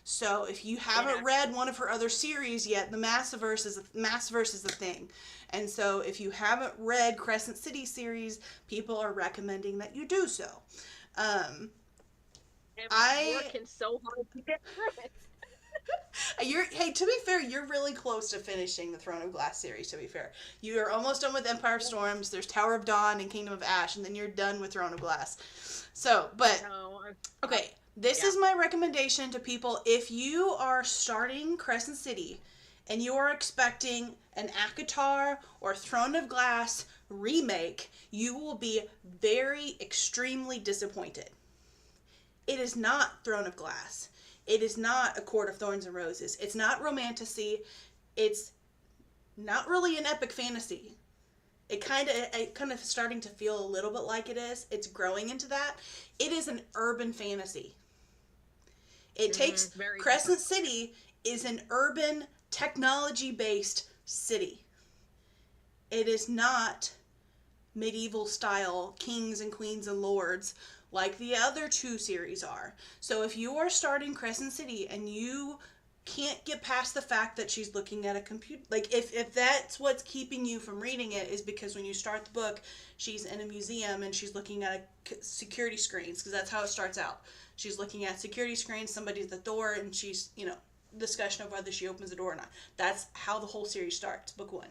So if you haven't read one of her other series yet, the Massiverse is a thing. And so if you haven't read Crescent City series, people are recommending that you do so. I'm working so hard to get through it. Hey, to be fair, you're really close to finishing the Throne of Glass series, to be fair. You're almost done with Empire Storms, there's Tower of Dawn and Kingdom of Ash, and then you're done with Throne of Glass. So, but, okay, this is my recommendation to people. If you are starting Crescent City and you are expecting an ACOTAR or Throne of Glass remake, you will be very, extremely disappointed. It is not Throne of Glass. It is not A Court of Thorns and Roses. It's not romantasy. It's not really an epic fantasy. It kind of starting to feel a little bit like it is. It's growing into that. It is an urban fantasy. It takes Crescent City is an urban technology-based city. It is not medieval style kings and queens and lords like the other two series are. So if you are starting Crescent City and you can't get past the fact that she's looking at a computer, like if that's what's keeping you from reading it, is because when you start the book, she's in a museum and she's looking at security screens, because that's how it starts out. She's looking at security screens, somebody's at the door, and she's, discussion of whether she opens the door or not. That's how the whole series starts, book 1.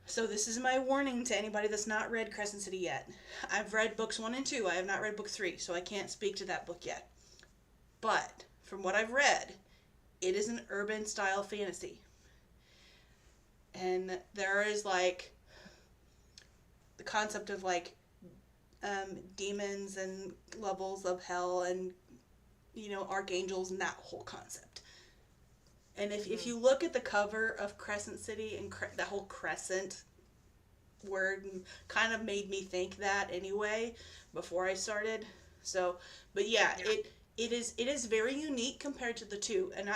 So this is my warning to anybody that's not read Crescent City yet. I've read books 1 and 2. I have not read book 3, so I can't speak to that book yet. But from what I've read, it is an urban style fantasy. And there is the concept of demons and levels of hell and archangels and that whole concept. And if you look at the cover of Crescent City and that whole crescent word kind of made me think that anyway before I started. So, but yeah. It is very unique compared to the two. And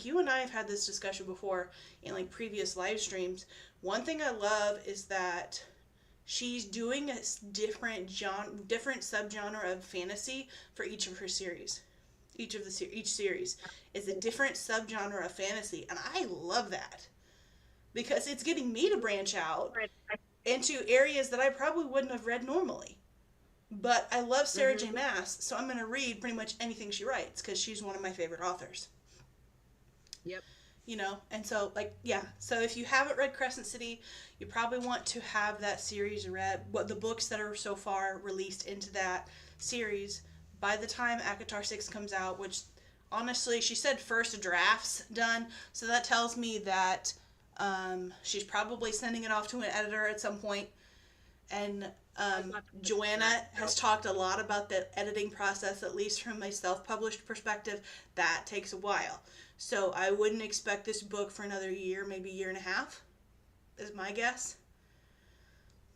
you and I have had this discussion before in previous live streams. One thing I love is that she's doing a different subgenre of fantasy for each of her series. Each series is a different subgenre of fantasy, and I love that because it's getting me to branch out into areas that I probably wouldn't have read normally. But I love Sarah J Maas, so I'm going to read pretty much anything she writes because she's one of my favorite authors. Yep. And so so if you haven't read Crescent City, you probably want to have that series read, the books that are so far released into that series. By the time ACOTAR 6 comes out, which honestly, she said first draft's done, so that tells me that she's probably sending it off to an editor at some point. And Joanna has talked a lot about the editing process, at least from a self-published perspective. That takes a while. So I wouldn't expect this book for another year, maybe year and a half, is my guess.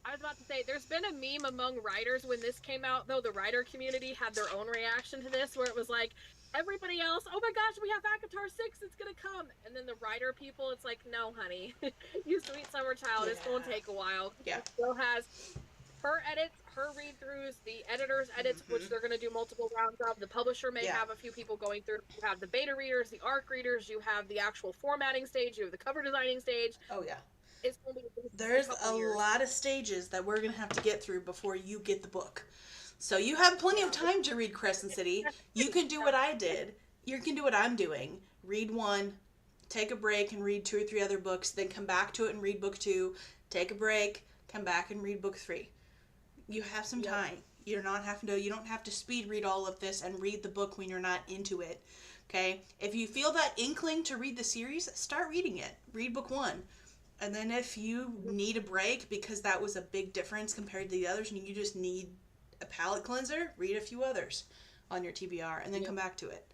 I was about to say, there's been a meme among writers when this came out, though the writer community had their own reaction to this, where it was like, everybody else, oh my gosh, we have ACOTAR 6, it's gonna come. And then the writer people, it's like, no, honey, you sweet summer child, it's gonna take a while. Yeah. It still has her edits, her read-throughs, the editor's edits, which they're gonna do multiple rounds of. The publisher may have a few people going through. You have the beta readers, the ARC readers, you have the actual formatting stage, you have the cover designing stage. Oh, yeah. It's going to be There's a lot of stages that we're going to have to get through before you get the book. So you have plenty of time to read Crescent City. You can do what I did. You can do what I'm doing. Read 1, take a break and read 2 or 3 other books, then come back to it and read book 2, take a break, come back and read book 3. You have some time. You don't have to speed read all of this and read the book when you're not into it. Okay? If you feel that inkling to read the series, start reading it. Read book 1. And then if you need a break because that was a big difference compared to the others and you just need a palate cleanser, read a few others on your TBR and then come back to it.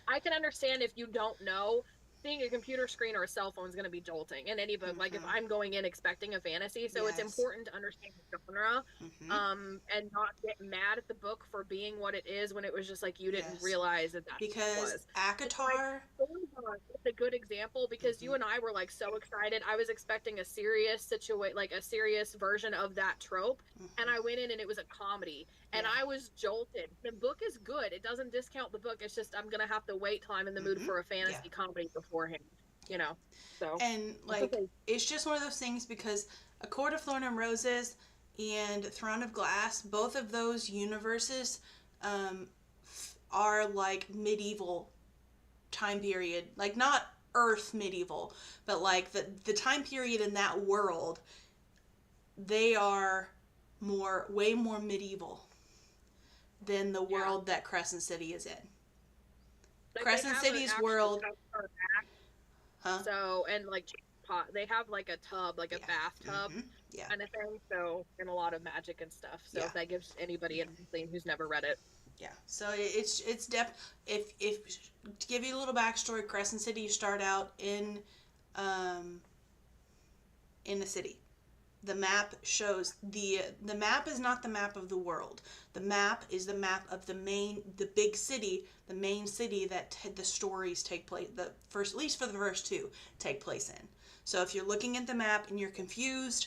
I can understand if you don't know, seeing a computer screen or a cell phone is going to be jolting in any book. Like if I'm going in expecting a fantasy, so it's important to understand the genre, and not get mad at the book for being what it is when it was just like you didn't realize that because ACOTAR it's a good example because you and I were like so excited. I was expecting a serious a serious version of that trope, and I went in and it was a comedy. and I was jolted. The book is good. It doesn't discount the book. It's just I'm gonna have to wait till I'm in the mood for a fantasy comedy beforehand. You know, so and like it's just one of those things because A Court of Thorn and Roses and Throne of Glass, both of those universes are like medieval time period, like not Earth medieval, but like the time period in that world, they are way more medieval than the world that Crescent City is in. Like Crescent City's world. Huh? So, and like they have like a tub, like a bathtub kind of thing. So, and a lot of magic and stuff. So if that gives anybody anything who's never read it. Yeah. So it's if to give you a little backstory, Crescent City, you start out in a city. The map shows the map is not the map of the world. The map is the map of the big city, the main city that the stories take place. The first, at least for the first two, take place in. So if you're looking at the map and you're confused,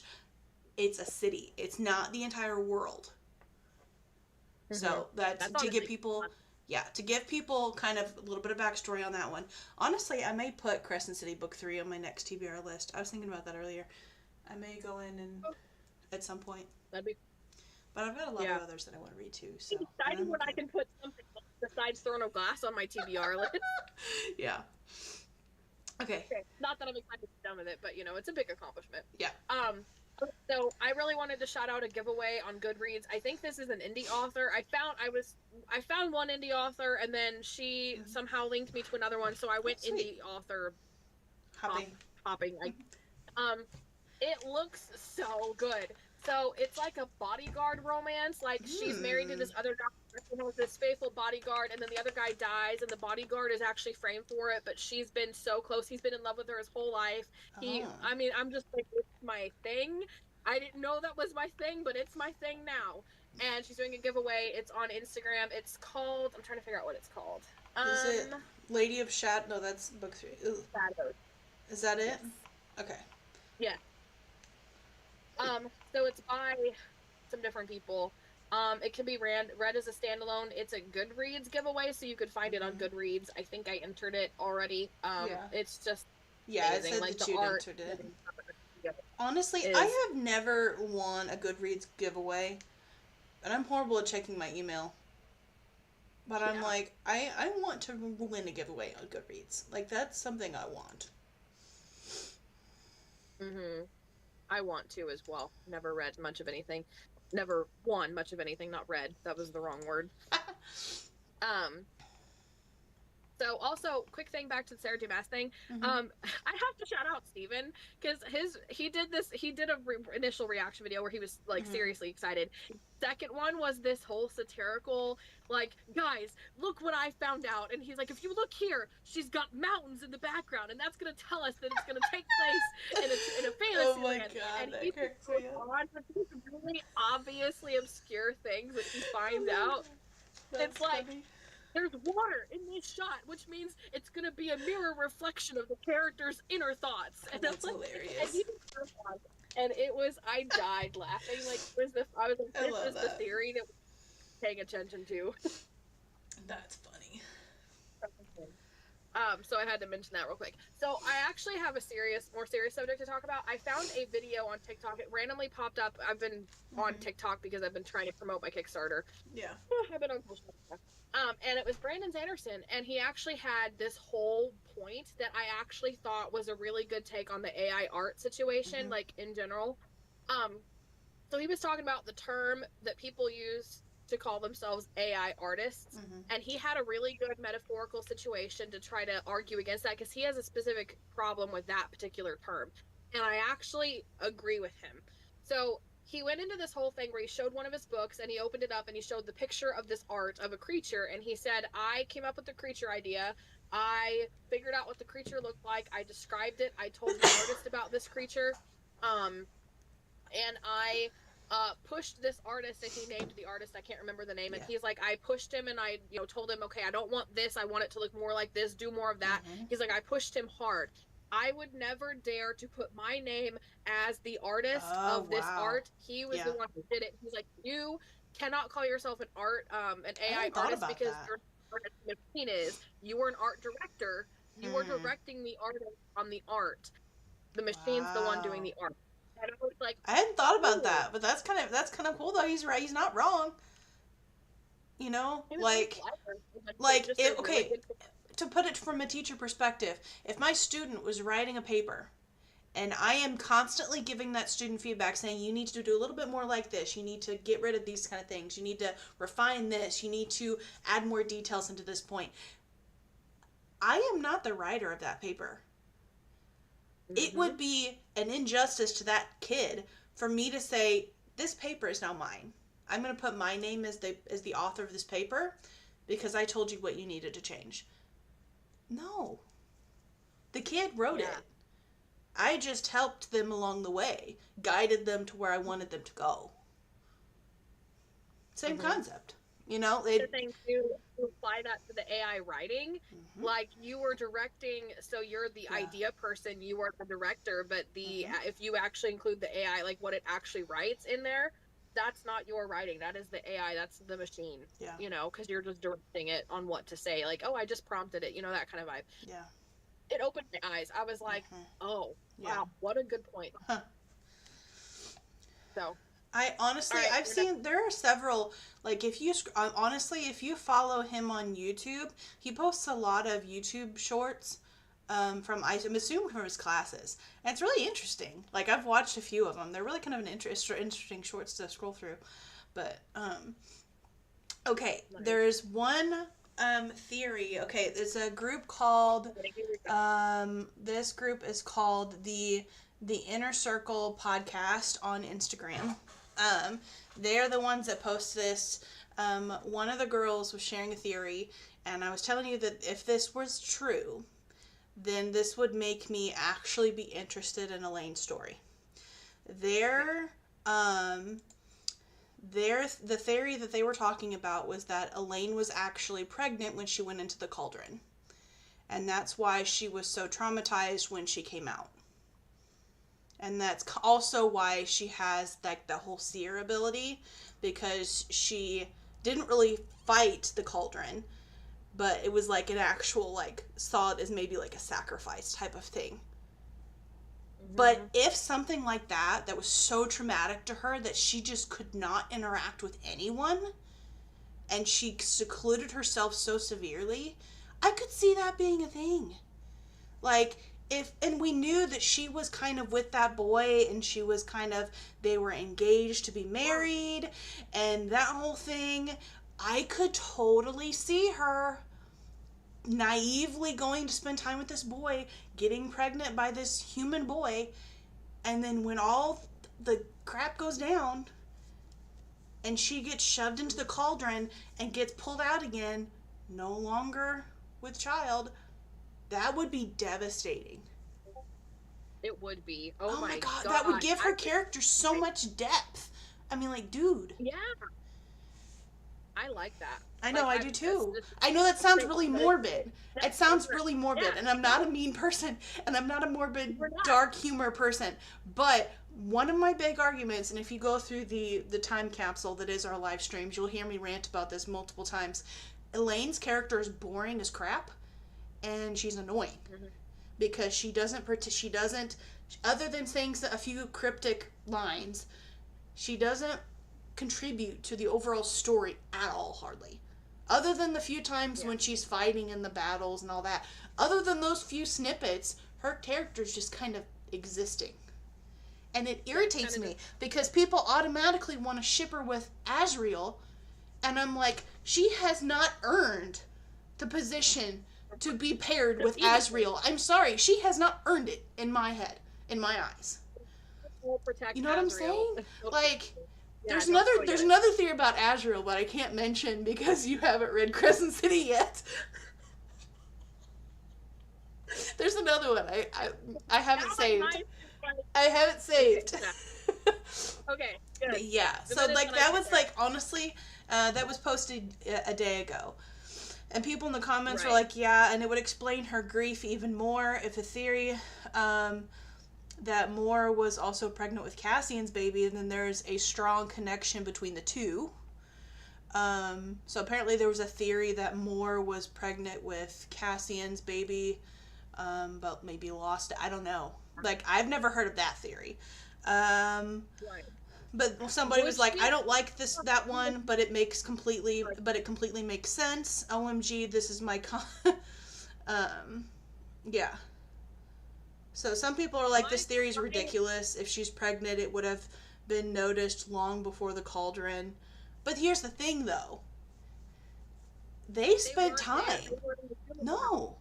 it's a city. It's not the entire world. So that's to give people, to give people kind of a little bit of backstory on that one. Honestly, I may put Crescent City Book 3 on my next TBR list. I was thinking about that earlier. I may go in and at some point. But I've got a lot of others that I want to read too. So I'm excited when I can put something besides Throne of Glass on my TBR list. Yeah. Okay. Not that I'm excited to be done with it, but it's a big accomplishment. Yeah. So I really wanted to shout out a giveaway on Goodreads. I think this is an indie author. I found one indie author, and then she somehow linked me to another one, so I went indie author hopping. It looks so good. So it's like a bodyguard romance. Like she's married to this other guy who has this faithful bodyguard, and then the other guy dies, and the bodyguard is actually framed for it. But she's been so close. He's been in love with her his whole life. I'm just like, it's my thing. I didn't know that was my thing, but it's my thing now. And she's doing a giveaway. It's on Instagram. It's called. I'm trying to figure out what it's called. Is it Lady of Shadow? No, that's book 3. Shadows. Is that it? Yes. Okay. Yeah. So it's by some different people. It can be read as a standalone. It's a Goodreads giveaway, so you could find it on Goodreads. I think I entered it already. It's just amazing. It said like that the you'd art. entered it. Honestly, I have never won a Goodreads giveaway, and I'm horrible at checking my email. But I'm like, I want to win a giveaway on Goodreads. Like, that's something I want. I want to as well. Never read much of anything. Never won much of anything, not read. That was the wrong word. So also, quick thing back to the Sarah J Maas thing. I have to shout out Steven, because he did a initial reaction video where he was like seriously excited. Second one was this whole satirical, like, guys, look what I found out. And he's like, if you look here, she's got mountains in the background, and that's going to tell us that it's going to take place in a fantasy land. God, and he goes on with these really obviously obscure things that he finds out. It's like, there's water in this shot, which means it's going to be a mirror reflection of the character's inner thoughts. And that's hilarious. And it was, I died laughing. Like, I was like, this is the theory that we're paying attention to. That's funny. So I had to mention that real quick. So I actually have a more serious subject to talk about. I found a video on TikTok. It randomly popped up. I've been on TikTok because I've been trying to promote my Kickstarter. Yeah. I've been on social media. And it was Brandon Sanderson, and he actually had this whole point that I actually thought was a really good take on the AI art situation, like in general. So he was talking about the term that people use to call themselves AI artists, and he had a really good metaphorical situation to try to argue against that, because he has a specific problem with that particular term, and I actually agree with him. So he went into this whole thing where he showed one of his books, and he opened it up and he showed the picture of this art of a creature, and he said, I came up with the creature idea, I figured out what the creature looked like, I described it, I told the artist about this creature, and I pushed this artist, and he named the artist, I can't remember the name, and he's like, I pushed him, and I told him, okay, I don't want this, I want it to look more like this, do more of that. He's like, I pushed him hard. I would never dare to put my name as the artist of this art. He was the one who did it. He's like, you cannot call yourself an AI artist because that. you're an artist, the machine is. You were an art director. You were directing the artist on the art. The machine's the one doing Wow. the art. And I was like, I hadn't thought about oh. that, but that's kind of cool though. He's right. He's not wrong. You know, It was like just it, a really okay. good. To put it from a teacher perspective, if my student was writing a paper and I am constantly giving that student feedback saying you need to do a little bit more like this, you need to get rid of these kind of things, you need to refine this, you need to add more details into this point, I am not the writer of that paper. It would be an injustice to that kid for me to say this paper is now mine. I'm going to put my name as the author of this paper because I told you what you needed to change. No. The kid wrote it. I just helped them along the way, guided them to where I wanted them to go. Same concept. You know, the thing to apply that to the AI writing, like you were directing, so you're the idea person, you are the director, but if you actually include the AI, like what it actually writes in there, that's not your writing. That is the AI. That's the machine. Yeah. You know, because you're just directing it on what to say. Like, oh, I just prompted it. You know, that kind of vibe. Yeah. It opened my eyes. I was like, oh, wow, what a good point. Huh. So. I honestly, I've seen, there are several, like if you, honestly, if you follow him on YouTube, he posts a lot of YouTube shorts from, I'm assuming from his classes. And it's really interesting. Like I've watched a few of them. They're really kind of an interesting shorts to scroll through. But, okay, there's one theory. Okay, there's a group called, this group is called the Inner Circle Podcast on Instagram. They're the ones that post this. One of the girls was sharing a theory, and I was telling you that if this was true, then this would make me actually be interested in Elaine's story. The theory that they were talking about was that Elaine was actually pregnant when she went into the cauldron. And that's why she was so traumatized when she came out. And that's also why she has like the whole seer ability, because she didn't really fight the cauldron, but it was like an actual, like, saw it as maybe like a sacrifice type of thing. But if something like that was so traumatic to her that she just could not interact with anyone, and she secluded herself so severely, I could see that being a thing. Like, and we knew that she was kind of with that boy, and she was kind of, they were engaged to be married, and that whole thing, I could totally see her naively going to spend time with this boy, getting pregnant by this human boy, and then when all the crap goes down, and she gets shoved into the cauldron and gets pulled out again, no longer with child, that would be devastating. It would be. Oh my God. That would give her character so much depth. I mean, like, dude. Yeah. I like that. I know, I do too. I know that sounds really morbid. It sounds really morbid, and I'm not a mean person, and I'm not a morbid, dark humor person. But one of my big arguments, and if you go through the time capsule that is our live streams, you'll hear me rant about this multiple times. Elaine's character is boring as crap, and she's annoying. Because she doesn't, other than saying a few cryptic lines, she doesn't contribute to the overall story at all, hardly. Other than the few times when she's fighting in the battles and all that. Other than those few snippets, her character's just kind of existing. And it irritates me, because people automatically want to ship her with Azriel, and I'm like, she has not earned the position to be paired with Azriel. I'm sorry, she has not earned it in my head, in my eyes. You know what I'm saying? Like, there's another theory about Azriel, but I can't mention because you haven't read Crescent City yet. There's another one I haven't saved. I haven't saved. Okay, good. But yeah, so like that was like, honestly, that was posted a day ago. And people in the comments were like, yeah, and it would explain her grief even more if the theory that Moore was also pregnant with Cassian's baby, and then there's a strong connection between the two. So apparently there was a theory that Moore was pregnant with Cassian's baby, but maybe lost it. I don't know. Like, I've never heard of that theory. Right. But somebody was like, she- I don't like that one, but it completely makes sense. OMG, this is my yeah. So some people are like, this theory is ridiculous. If she's pregnant, it would have been noticed long before the cauldron. But here's the thing, though. They spent time. No.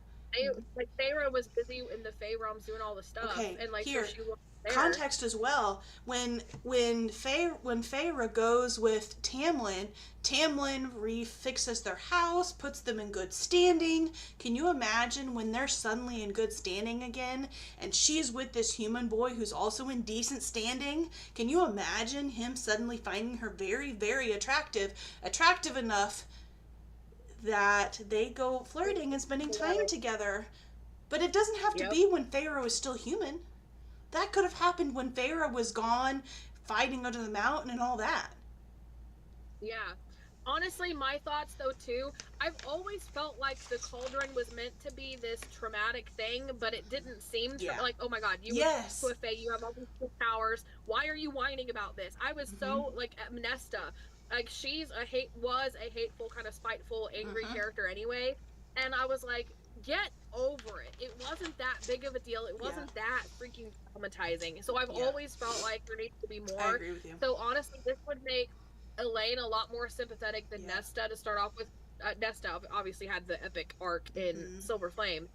Like, Sarah was busy in the Fae realms doing all the stuff. Okay, and, like, here, so she wasn't there. context as well. When Feyre goes with Tamlin refixes their house, puts them in good standing. Can you imagine when they're suddenly in good standing again, and she's with this human boy who's also in decent standing? Can you imagine him suddenly finding her very, very attractive enough that they go flirting and spending time together? But it doesn't have to be when Feyre is still human. That could have happened when Feyre was gone, fighting under the mountain and all that. Yeah. Honestly, my thoughts, though, too, I've always felt like the cauldron was meant to be this traumatic thing, but it didn't seem like, oh my god, you went to a Fae, you have all these powers, why are you whining about this? I was so, like, Nesta, like, she's was a hateful, kind of spiteful, angry character anyway, and I was like, get over it. It wasn't that big of a deal. It wasn't that freaking traumatizing. So I've always felt like there needs to be more. I agree with you. So honestly, this would make Elaine a lot more sympathetic than Nesta to start off with. Nesta obviously had the epic arc in Silver Flame,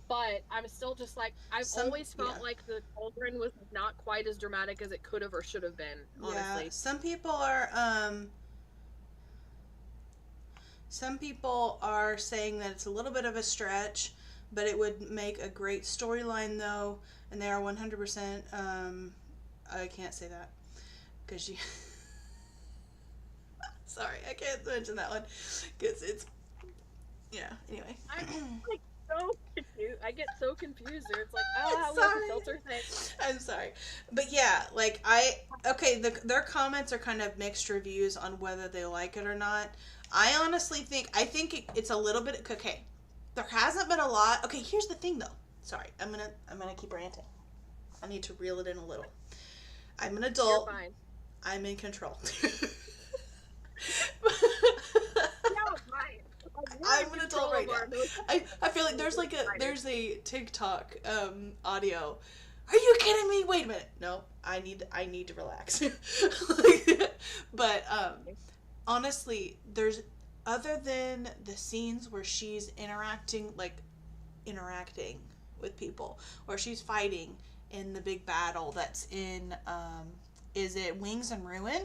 but I'm still just like, I've always felt like the cauldron was not quite as dramatic as it could have or should have been, honestly. Yeah, some people are saying that it's a little bit of a stretch, but it would make a great storyline, though, and they are 100%, I can't say that, because you... Sorry, I can't mention that one, because it's... Yeah, anyway. I'm like so confused. I get so confused. It's like, oh, what's the filter thing? I'm sorry. But yeah, like, their comments are kind of mixed reviews on whether they like it or not. I honestly think, it's a little bit, okay, there hasn't been a lot. Okay, here's the thing, though. Sorry, I'm gonna keep ranting. I need to reel it in a little. I'm an adult. You're fine. I'm in control. I'm an adult right now. I feel like there's a TikTok audio. Are you kidding me? Wait a minute. No, I need to relax. But honestly, there's, other than the scenes where she's interacting with people, or she's fighting in the big battle that's in is it Wings and Ruin,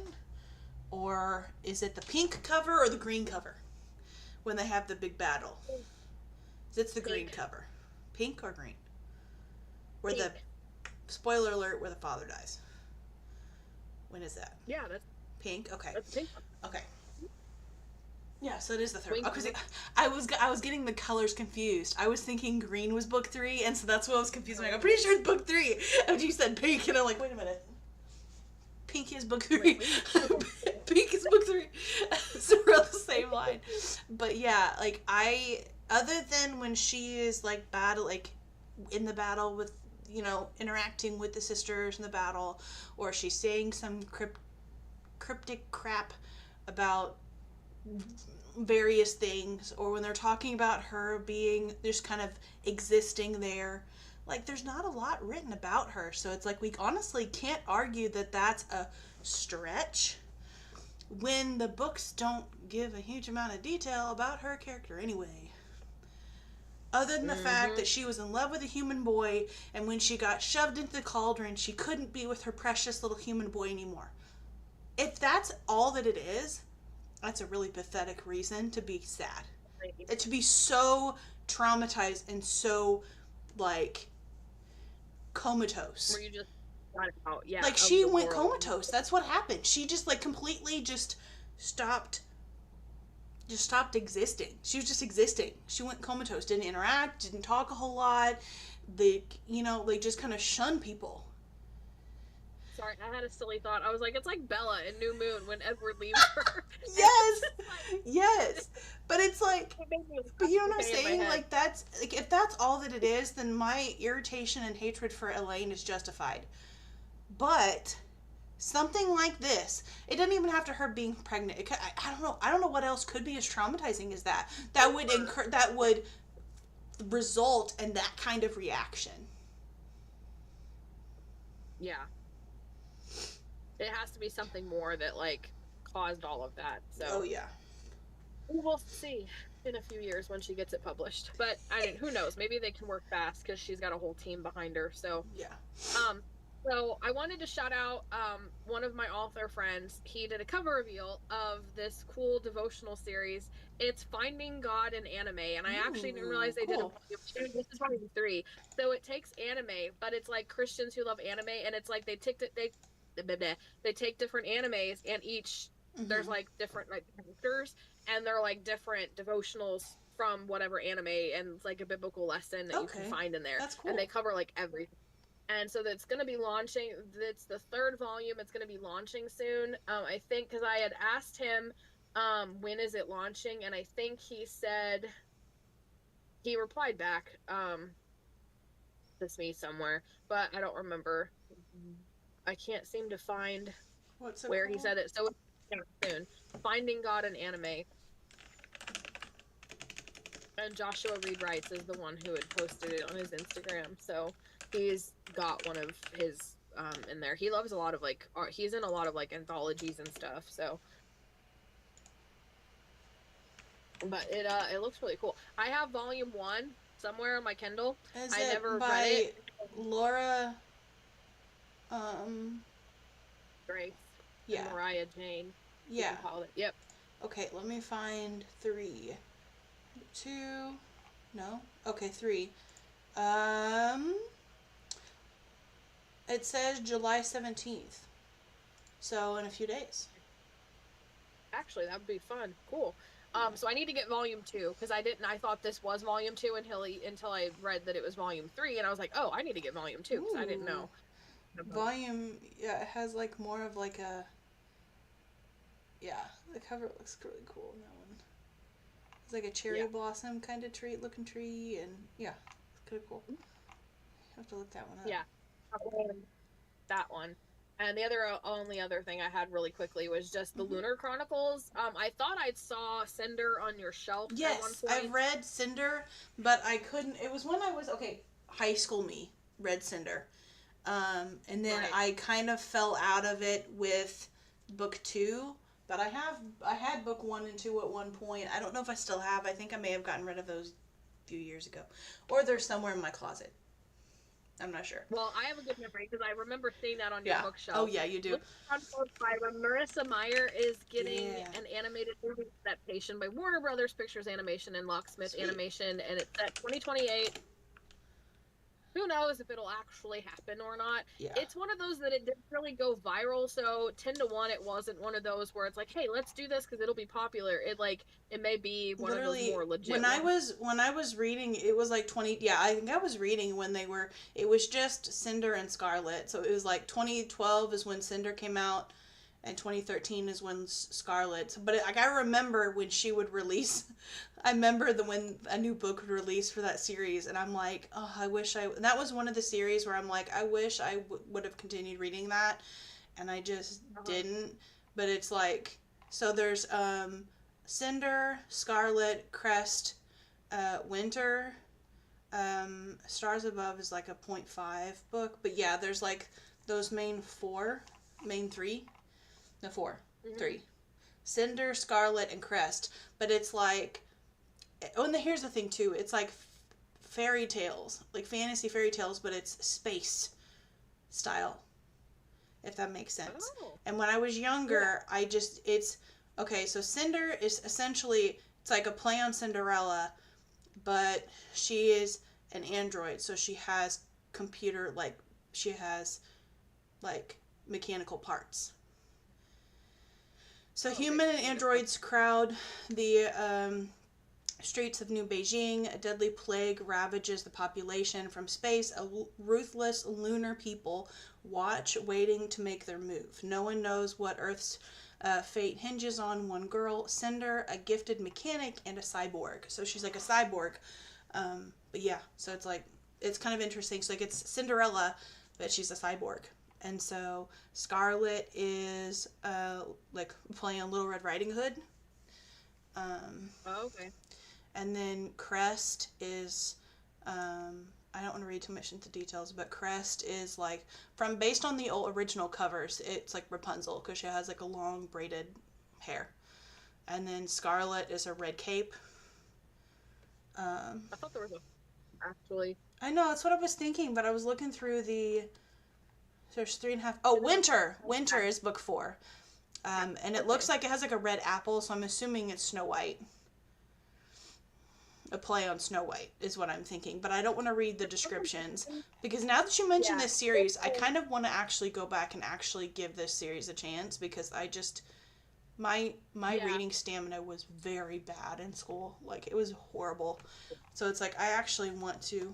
or is it the pink cover or the green cover when they have the big battle? It's the green cover. Pink or green? Where the, spoiler alert, where the father dies. When is that? Yeah, that's pink. Okay. That's pink. Okay. Yeah, so it is the third. Oh, because I was getting the colors confused. I was thinking green was book 3, and so that's what I was confused. I'm pretty sure it's book 3. And you said pink, and I'm like, wait a minute. Pink is book 3. Pink is book 3. So we're on the same line. But yeah, like, other than when she is like in the battle with, interacting with the sisters in the battle, or she's saying some cryptic crap about various things, or when they're talking about her being just kind of existing there, like, there's not a lot written about her. So it's like, we honestly can't argue that that's a stretch when the books don't give a huge amount of detail about her character anyway, other than the fact that she was in love with a human boy, and when she got shoved into the cauldron, she couldn't be with her precious little human boy anymore. If that's all that it is, that's a really pathetic reason to be sad. To be so traumatized and so, like, comatose. Where you just got out, like, she went comatose. That's what happened. She just, like, completely just stopped existing. She was just existing. She went comatose, didn't interact, didn't talk a whole lot. They just kind of shun people. Sorry, I had a silly thought. I was like, it's like Bella in New Moon when Edward leaves her. Yes, Like, yes. But it's like, it made me but you know what I'm okay in my saying? head. Like that's like if that's all that it is, then my irritation and hatred for Elaine is justified. But something like this, it doesn't even have to her being pregnant. I don't know. I don't know what else could be as traumatizing as that. That would result in that kind of reaction. Yeah. It has to be something more that like caused all of that. So Oh yeah. we will see in a few years when she gets it published. But I mean, who knows? Maybe they can work fast because she's got a whole team behind her. So Yeah. um so I wanted to shout out one of my author friends. He did a cover reveal of this cool devotional series. It's Finding God in Anime, and I actually didn't realize they did a Cool. volume 2. This is volume 3. So it takes anime, but it's like Christians who love anime, and it's like they take different animes, and each there's like different like characters, and they're like different devotionals from whatever anime, and it's like a biblical lesson that you can find in there. That's cool. And they cover like everything. And so that's going to be launching. It's the 3rd volume. It's going to be launching soon. I think because I had asked him, when is it launching? And I think he said, he replied back, to me somewhere, but I don't remember. I can't seem to find where he said it. So it's soon. Finding God in Anime. And Joshua Reed Wrights is the one who had posted it on his Instagram. So he's got one of his in there. He loves a lot of like art. He's in a lot of like anthologies and stuff. So, but it looks really cool. I have volume 1 somewhere on my Kindle. Is I it never by read it. Laura? Grace. Yeah. Mariah Jane. Yeah. Yep. Okay, let me find 3. 2. No. Okay, 3. It says July 17th. So in a few days. Actually, that would be fun. Cool. So I need to get volume 2 because I thought this was volume 2 until I read that it was volume 3, and I was like, oh, I need to get volume 2 because I didn't know. Volume, yeah, it has like more of like a, yeah, the cover looks really cool in that one. It's like a cherry blossom kind of looking tree, and yeah, it's kind of cool. You have to look that one up. Yeah, that one. And the only other thing I had really quickly was just the Lunar Chronicles. I thought I saw Cinder on your shelf. Yes, at one point. I've read Cinder, but I couldn't. It was when I was high school me read Cinder, and then I kind of fell out of it with book 2. But I had book 1 and 2 at one point. I don't know if I still have. I think I may have gotten rid of those a few years ago, or they're somewhere in my closet. I'm not sure. Well, I have a good memory because I remember seeing that on your bookshelf. Oh yeah, you do. By Marissa Meyer is getting an animated movie adaptation by Warner Brothers Pictures Animation and Locksmith Animation, and it's at 2028. Who knows if it'll actually happen or not. Yeah. It's one of those that it didn't really go viral, so 10-1 it wasn't one of those where it's like, hey, let's do this because it'll be popular. It may be one of those more legit when I was reading, it was like 20, I think I was reading when it was just Cinder and Scarlet. So it was like 2012 is when Cinder came out, and 2013 is when Scarlet. But I remember when she would release. I remember when a new book would release for that series, and I'm like, oh, I wish and that was one of the series where I'm like, I wish I would have continued reading that, and I just didn't. But it's like, so there's Cinder, Scarlet, Crest, Winter. Stars Above is like a 0.5 book, but yeah, there's like those main 3. No, 4. 3. Cinder, Scarlet, and Crest. But it's like, oh, and here's the thing too. It's like fairy tales, like fantasy fairy tales, but it's space style, if that makes sense. Oh. And when I was younger, so Cinder is essentially, it's like a play on Cinderella, but she is an android, so she has mechanical parts. So human and androids crowd the streets of New Beijing, a deadly plague ravages the population. From space, a ruthless lunar people watch, waiting to make their move. No one knows what Earth's fate hinges on one girl, Cinder, a gifted mechanic, and a cyborg. So she's like a cyborg. But yeah, so it's like, it's kind of interesting. So like, it's Cinderella, but she's a cyborg. And so Scarlet is like playing Little Red Riding Hood. Oh, okay. And then Crest is, I don't want to read too much into details, but Crest is like, from based on the original covers, it's like Rapunzel because she has like a long braided hair. And then Scarlet is a red cape. I thought there was actually. I know, that's what I was thinking, but I was looking through there's 3.5. Oh, Winter! Winter is book 4. And it looks like it has like a red apple, so I'm assuming it's Snow White. A play on Snow White is what I'm thinking, but I don't want to read the descriptions because now that you mention this series, I kind of want to actually go back and actually give this series a chance because I just my reading stamina was very bad in school. Like, it was horrible. So it's like I actually want to.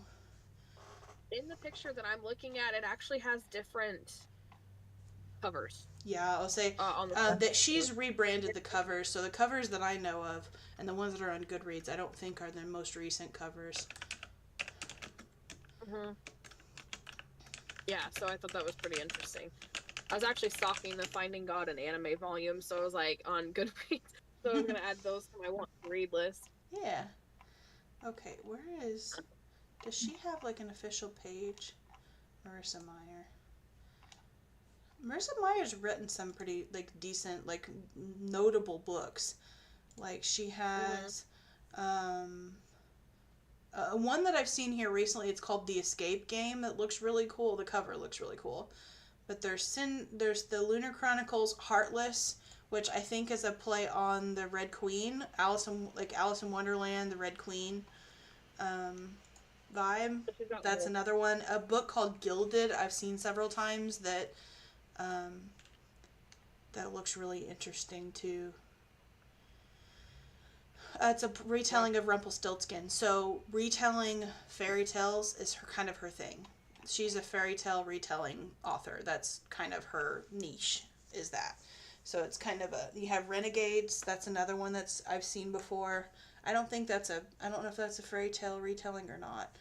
In the picture that I'm looking at, it actually has different covers. Yeah, I'll say that she's rebranded the covers. So the covers that I know of and the ones that are on Goodreads, I don't think are the most recent covers. Mm-hmm. Yeah, so I thought that was pretty interesting. I was actually stalking the Finding God and anime volume, so I was like on Goodreads. So I was gonna add those to my want to read list. Yeah. Okay, does she have like an official page? Marissa Meyer. Marissa Meyer's written some pretty like decent, like notable books. Like she has one that I've seen here recently. It's called The Escape Game. It looks really cool. The cover looks really cool. But there's the Lunar Chronicles Heartless, which I think is a play on the Red Queen, Alice in Wonderland, the Red Queen vibe. That's another one. A book called Gilded I've seen several times that looks really interesting too. It's a retelling of Rumpelstiltskin. So retelling fairy tales is kind of her thing. She's a fairy tale retelling author. That's kind of her niche, is that. So it's kind of you have Renegades. That's another one that's I've seen before. I don't know if that's a fairy tale retelling or not,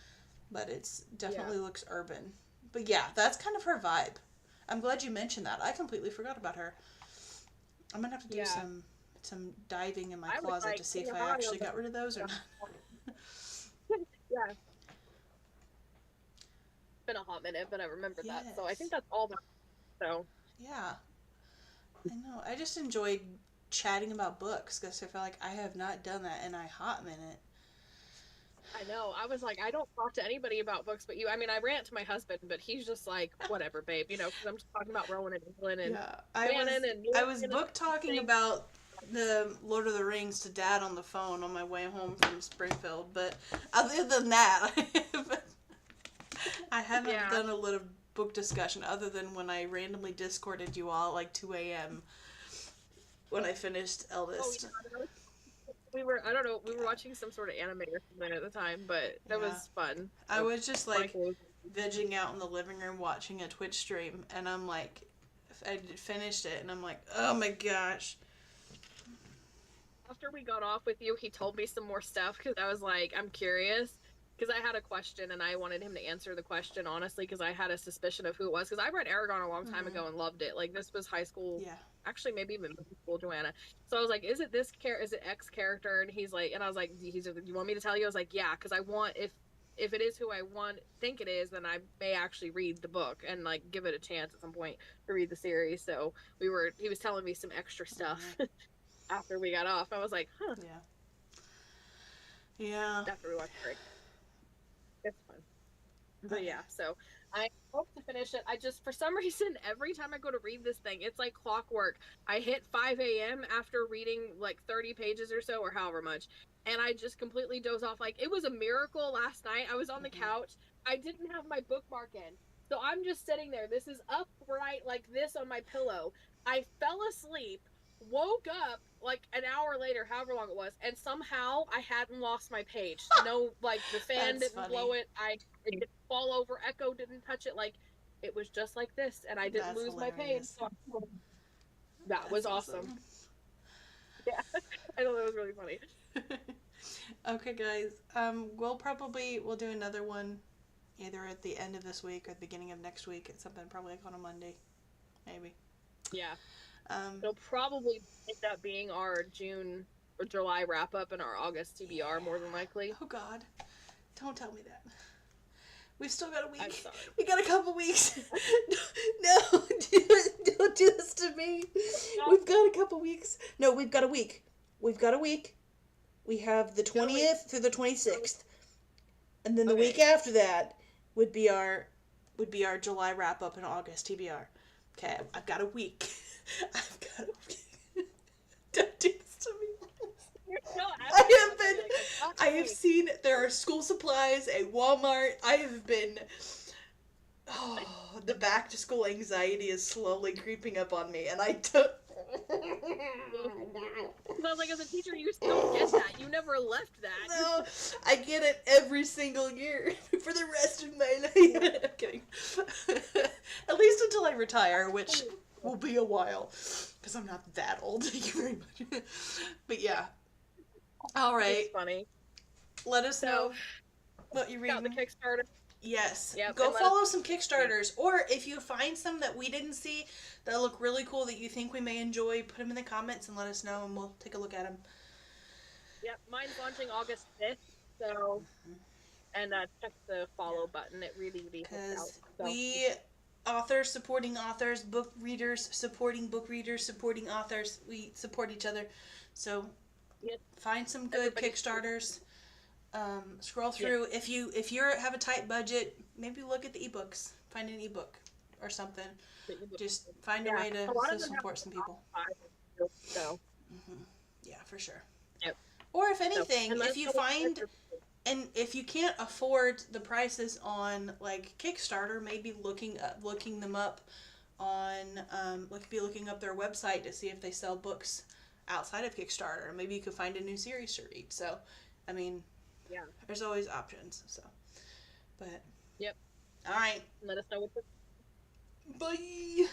but it's definitely looks urban. But yeah, that's kind of her vibe. I'm glad you mentioned that. I completely forgot about her. I'm gonna have to do some diving in my closet to see if I actually got rid of those or not. Yeah. It's been a hot minute, but I remember that. So I think that's all that. So. Yeah. I know. I just enjoyed chatting about books because I feel like I have not done that in a hot minute. I know. I was like, I don't talk to anybody about books but you. I mean, I rant to my husband, but he's just like, whatever, babe. You know, because I'm just talking about Rowan and England and I was book talking about the Lord of the Rings to Dad on the phone on my way home from Springfield, but other than that, I haven't done a lot of book discussion other than when I randomly Discorded you all at like 2 a.m. when I finished Eldest. Oh, yeah. We were watching some sort of anime or something at the time, but that was fun. I was just like vegging out in the living room watching a Twitch stream, and I'm like, I finished it, and I'm like, oh my gosh. After we got off with you, he told me some more stuff because I was like, I'm curious. Because I had a question and I wanted him to answer the question honestly because I had a suspicion of who it was. Because I read Aragon a long time ago and loved it. Like, this was high school. Yeah. Actually, maybe even middle school Joanna. So I was like, is it this character? Is it X character? And he's like, and I was like, do you want me to tell you? I was like, yeah, because I want, if it is who I think it is, then I may actually read the book and like give it a chance at some point to read the series. So he was telling me some extra stuff after we got off. I was like, huh. Yeah. After we watched it. It's fun. But yeah, so I hope to finish it. I just, for some reason, every time I go to read this thing, it's like clockwork. I hit 5 a.m. after reading like 30 pages or so, or however much, and I just completely doze off. Like, it was a miracle last night. I was on the couch. I didn't have my bookmark in. So I'm just sitting there. This is upright like this on my pillow. I fell asleep, woke up like an hour later, however long it was, and somehow I hadn't lost my page. No, like the fan That's didn't blow funny. it didn't fall over, Echo didn't touch it. Like it was just like this, and I didn't That's lose my page. hilarious. So that was That's awesome. awesome. Yeah, I thought that was really funny. Okay, guys. We'll do another one either at the end of this week or the beginning of next week. It's something probably like on a Monday, maybe. Yeah, Um, it'll probably end up being our June or July wrap up and our August TBR more than likely. oh God, don't tell me that. We've still got a week. I'm sorry. We got a couple weeks. No, don't do this to me. We've got a couple weeks. No, we've got a week. We've got a week. We have the 20th through the 26th. And then the week after that would be our July wrap up in August TBR. Okay, I've got a week. I've got a week. Don't do this to me. I have seen there are school supplies at Walmart. I have been the back to school anxiety is slowly creeping up on me and I don't But like as a teacher, you still get that. You never left that. No, I get it every single year for the rest of my life. I'm kidding. At least until I retire, which will be a while, because I'm not that old. Thank you very much. But yeah. All right. It's funny. Let us know what you're reading. Got the Kickstarter. Yes. Yep, Go follow some Kickstarters. Or if you find some that we didn't see that look really cool that you think we may enjoy, put them in the comments and let us know and we'll take a look at them. Yep, mine's launching August 5th, so, and check the follow button. It really helps out. So. We, authors supporting authors, book readers supporting book readers, supporting authors, we support each other. So, find some good Kickstarters. Scroll through. If you have a tight budget, maybe look at the ebooks. Find an ebook or something. Just find a way to support some people. So. Yeah, for sure. Yep. Or if anything, if you find, and if you can't afford the prices on like Kickstarter, maybe looking them up on looking up their website to see if they sell books outside of Kickstarter. Maybe you could find a new series to read. So, I mean, yeah, there's always options. So, but yep. All right. Let us know what. Bye.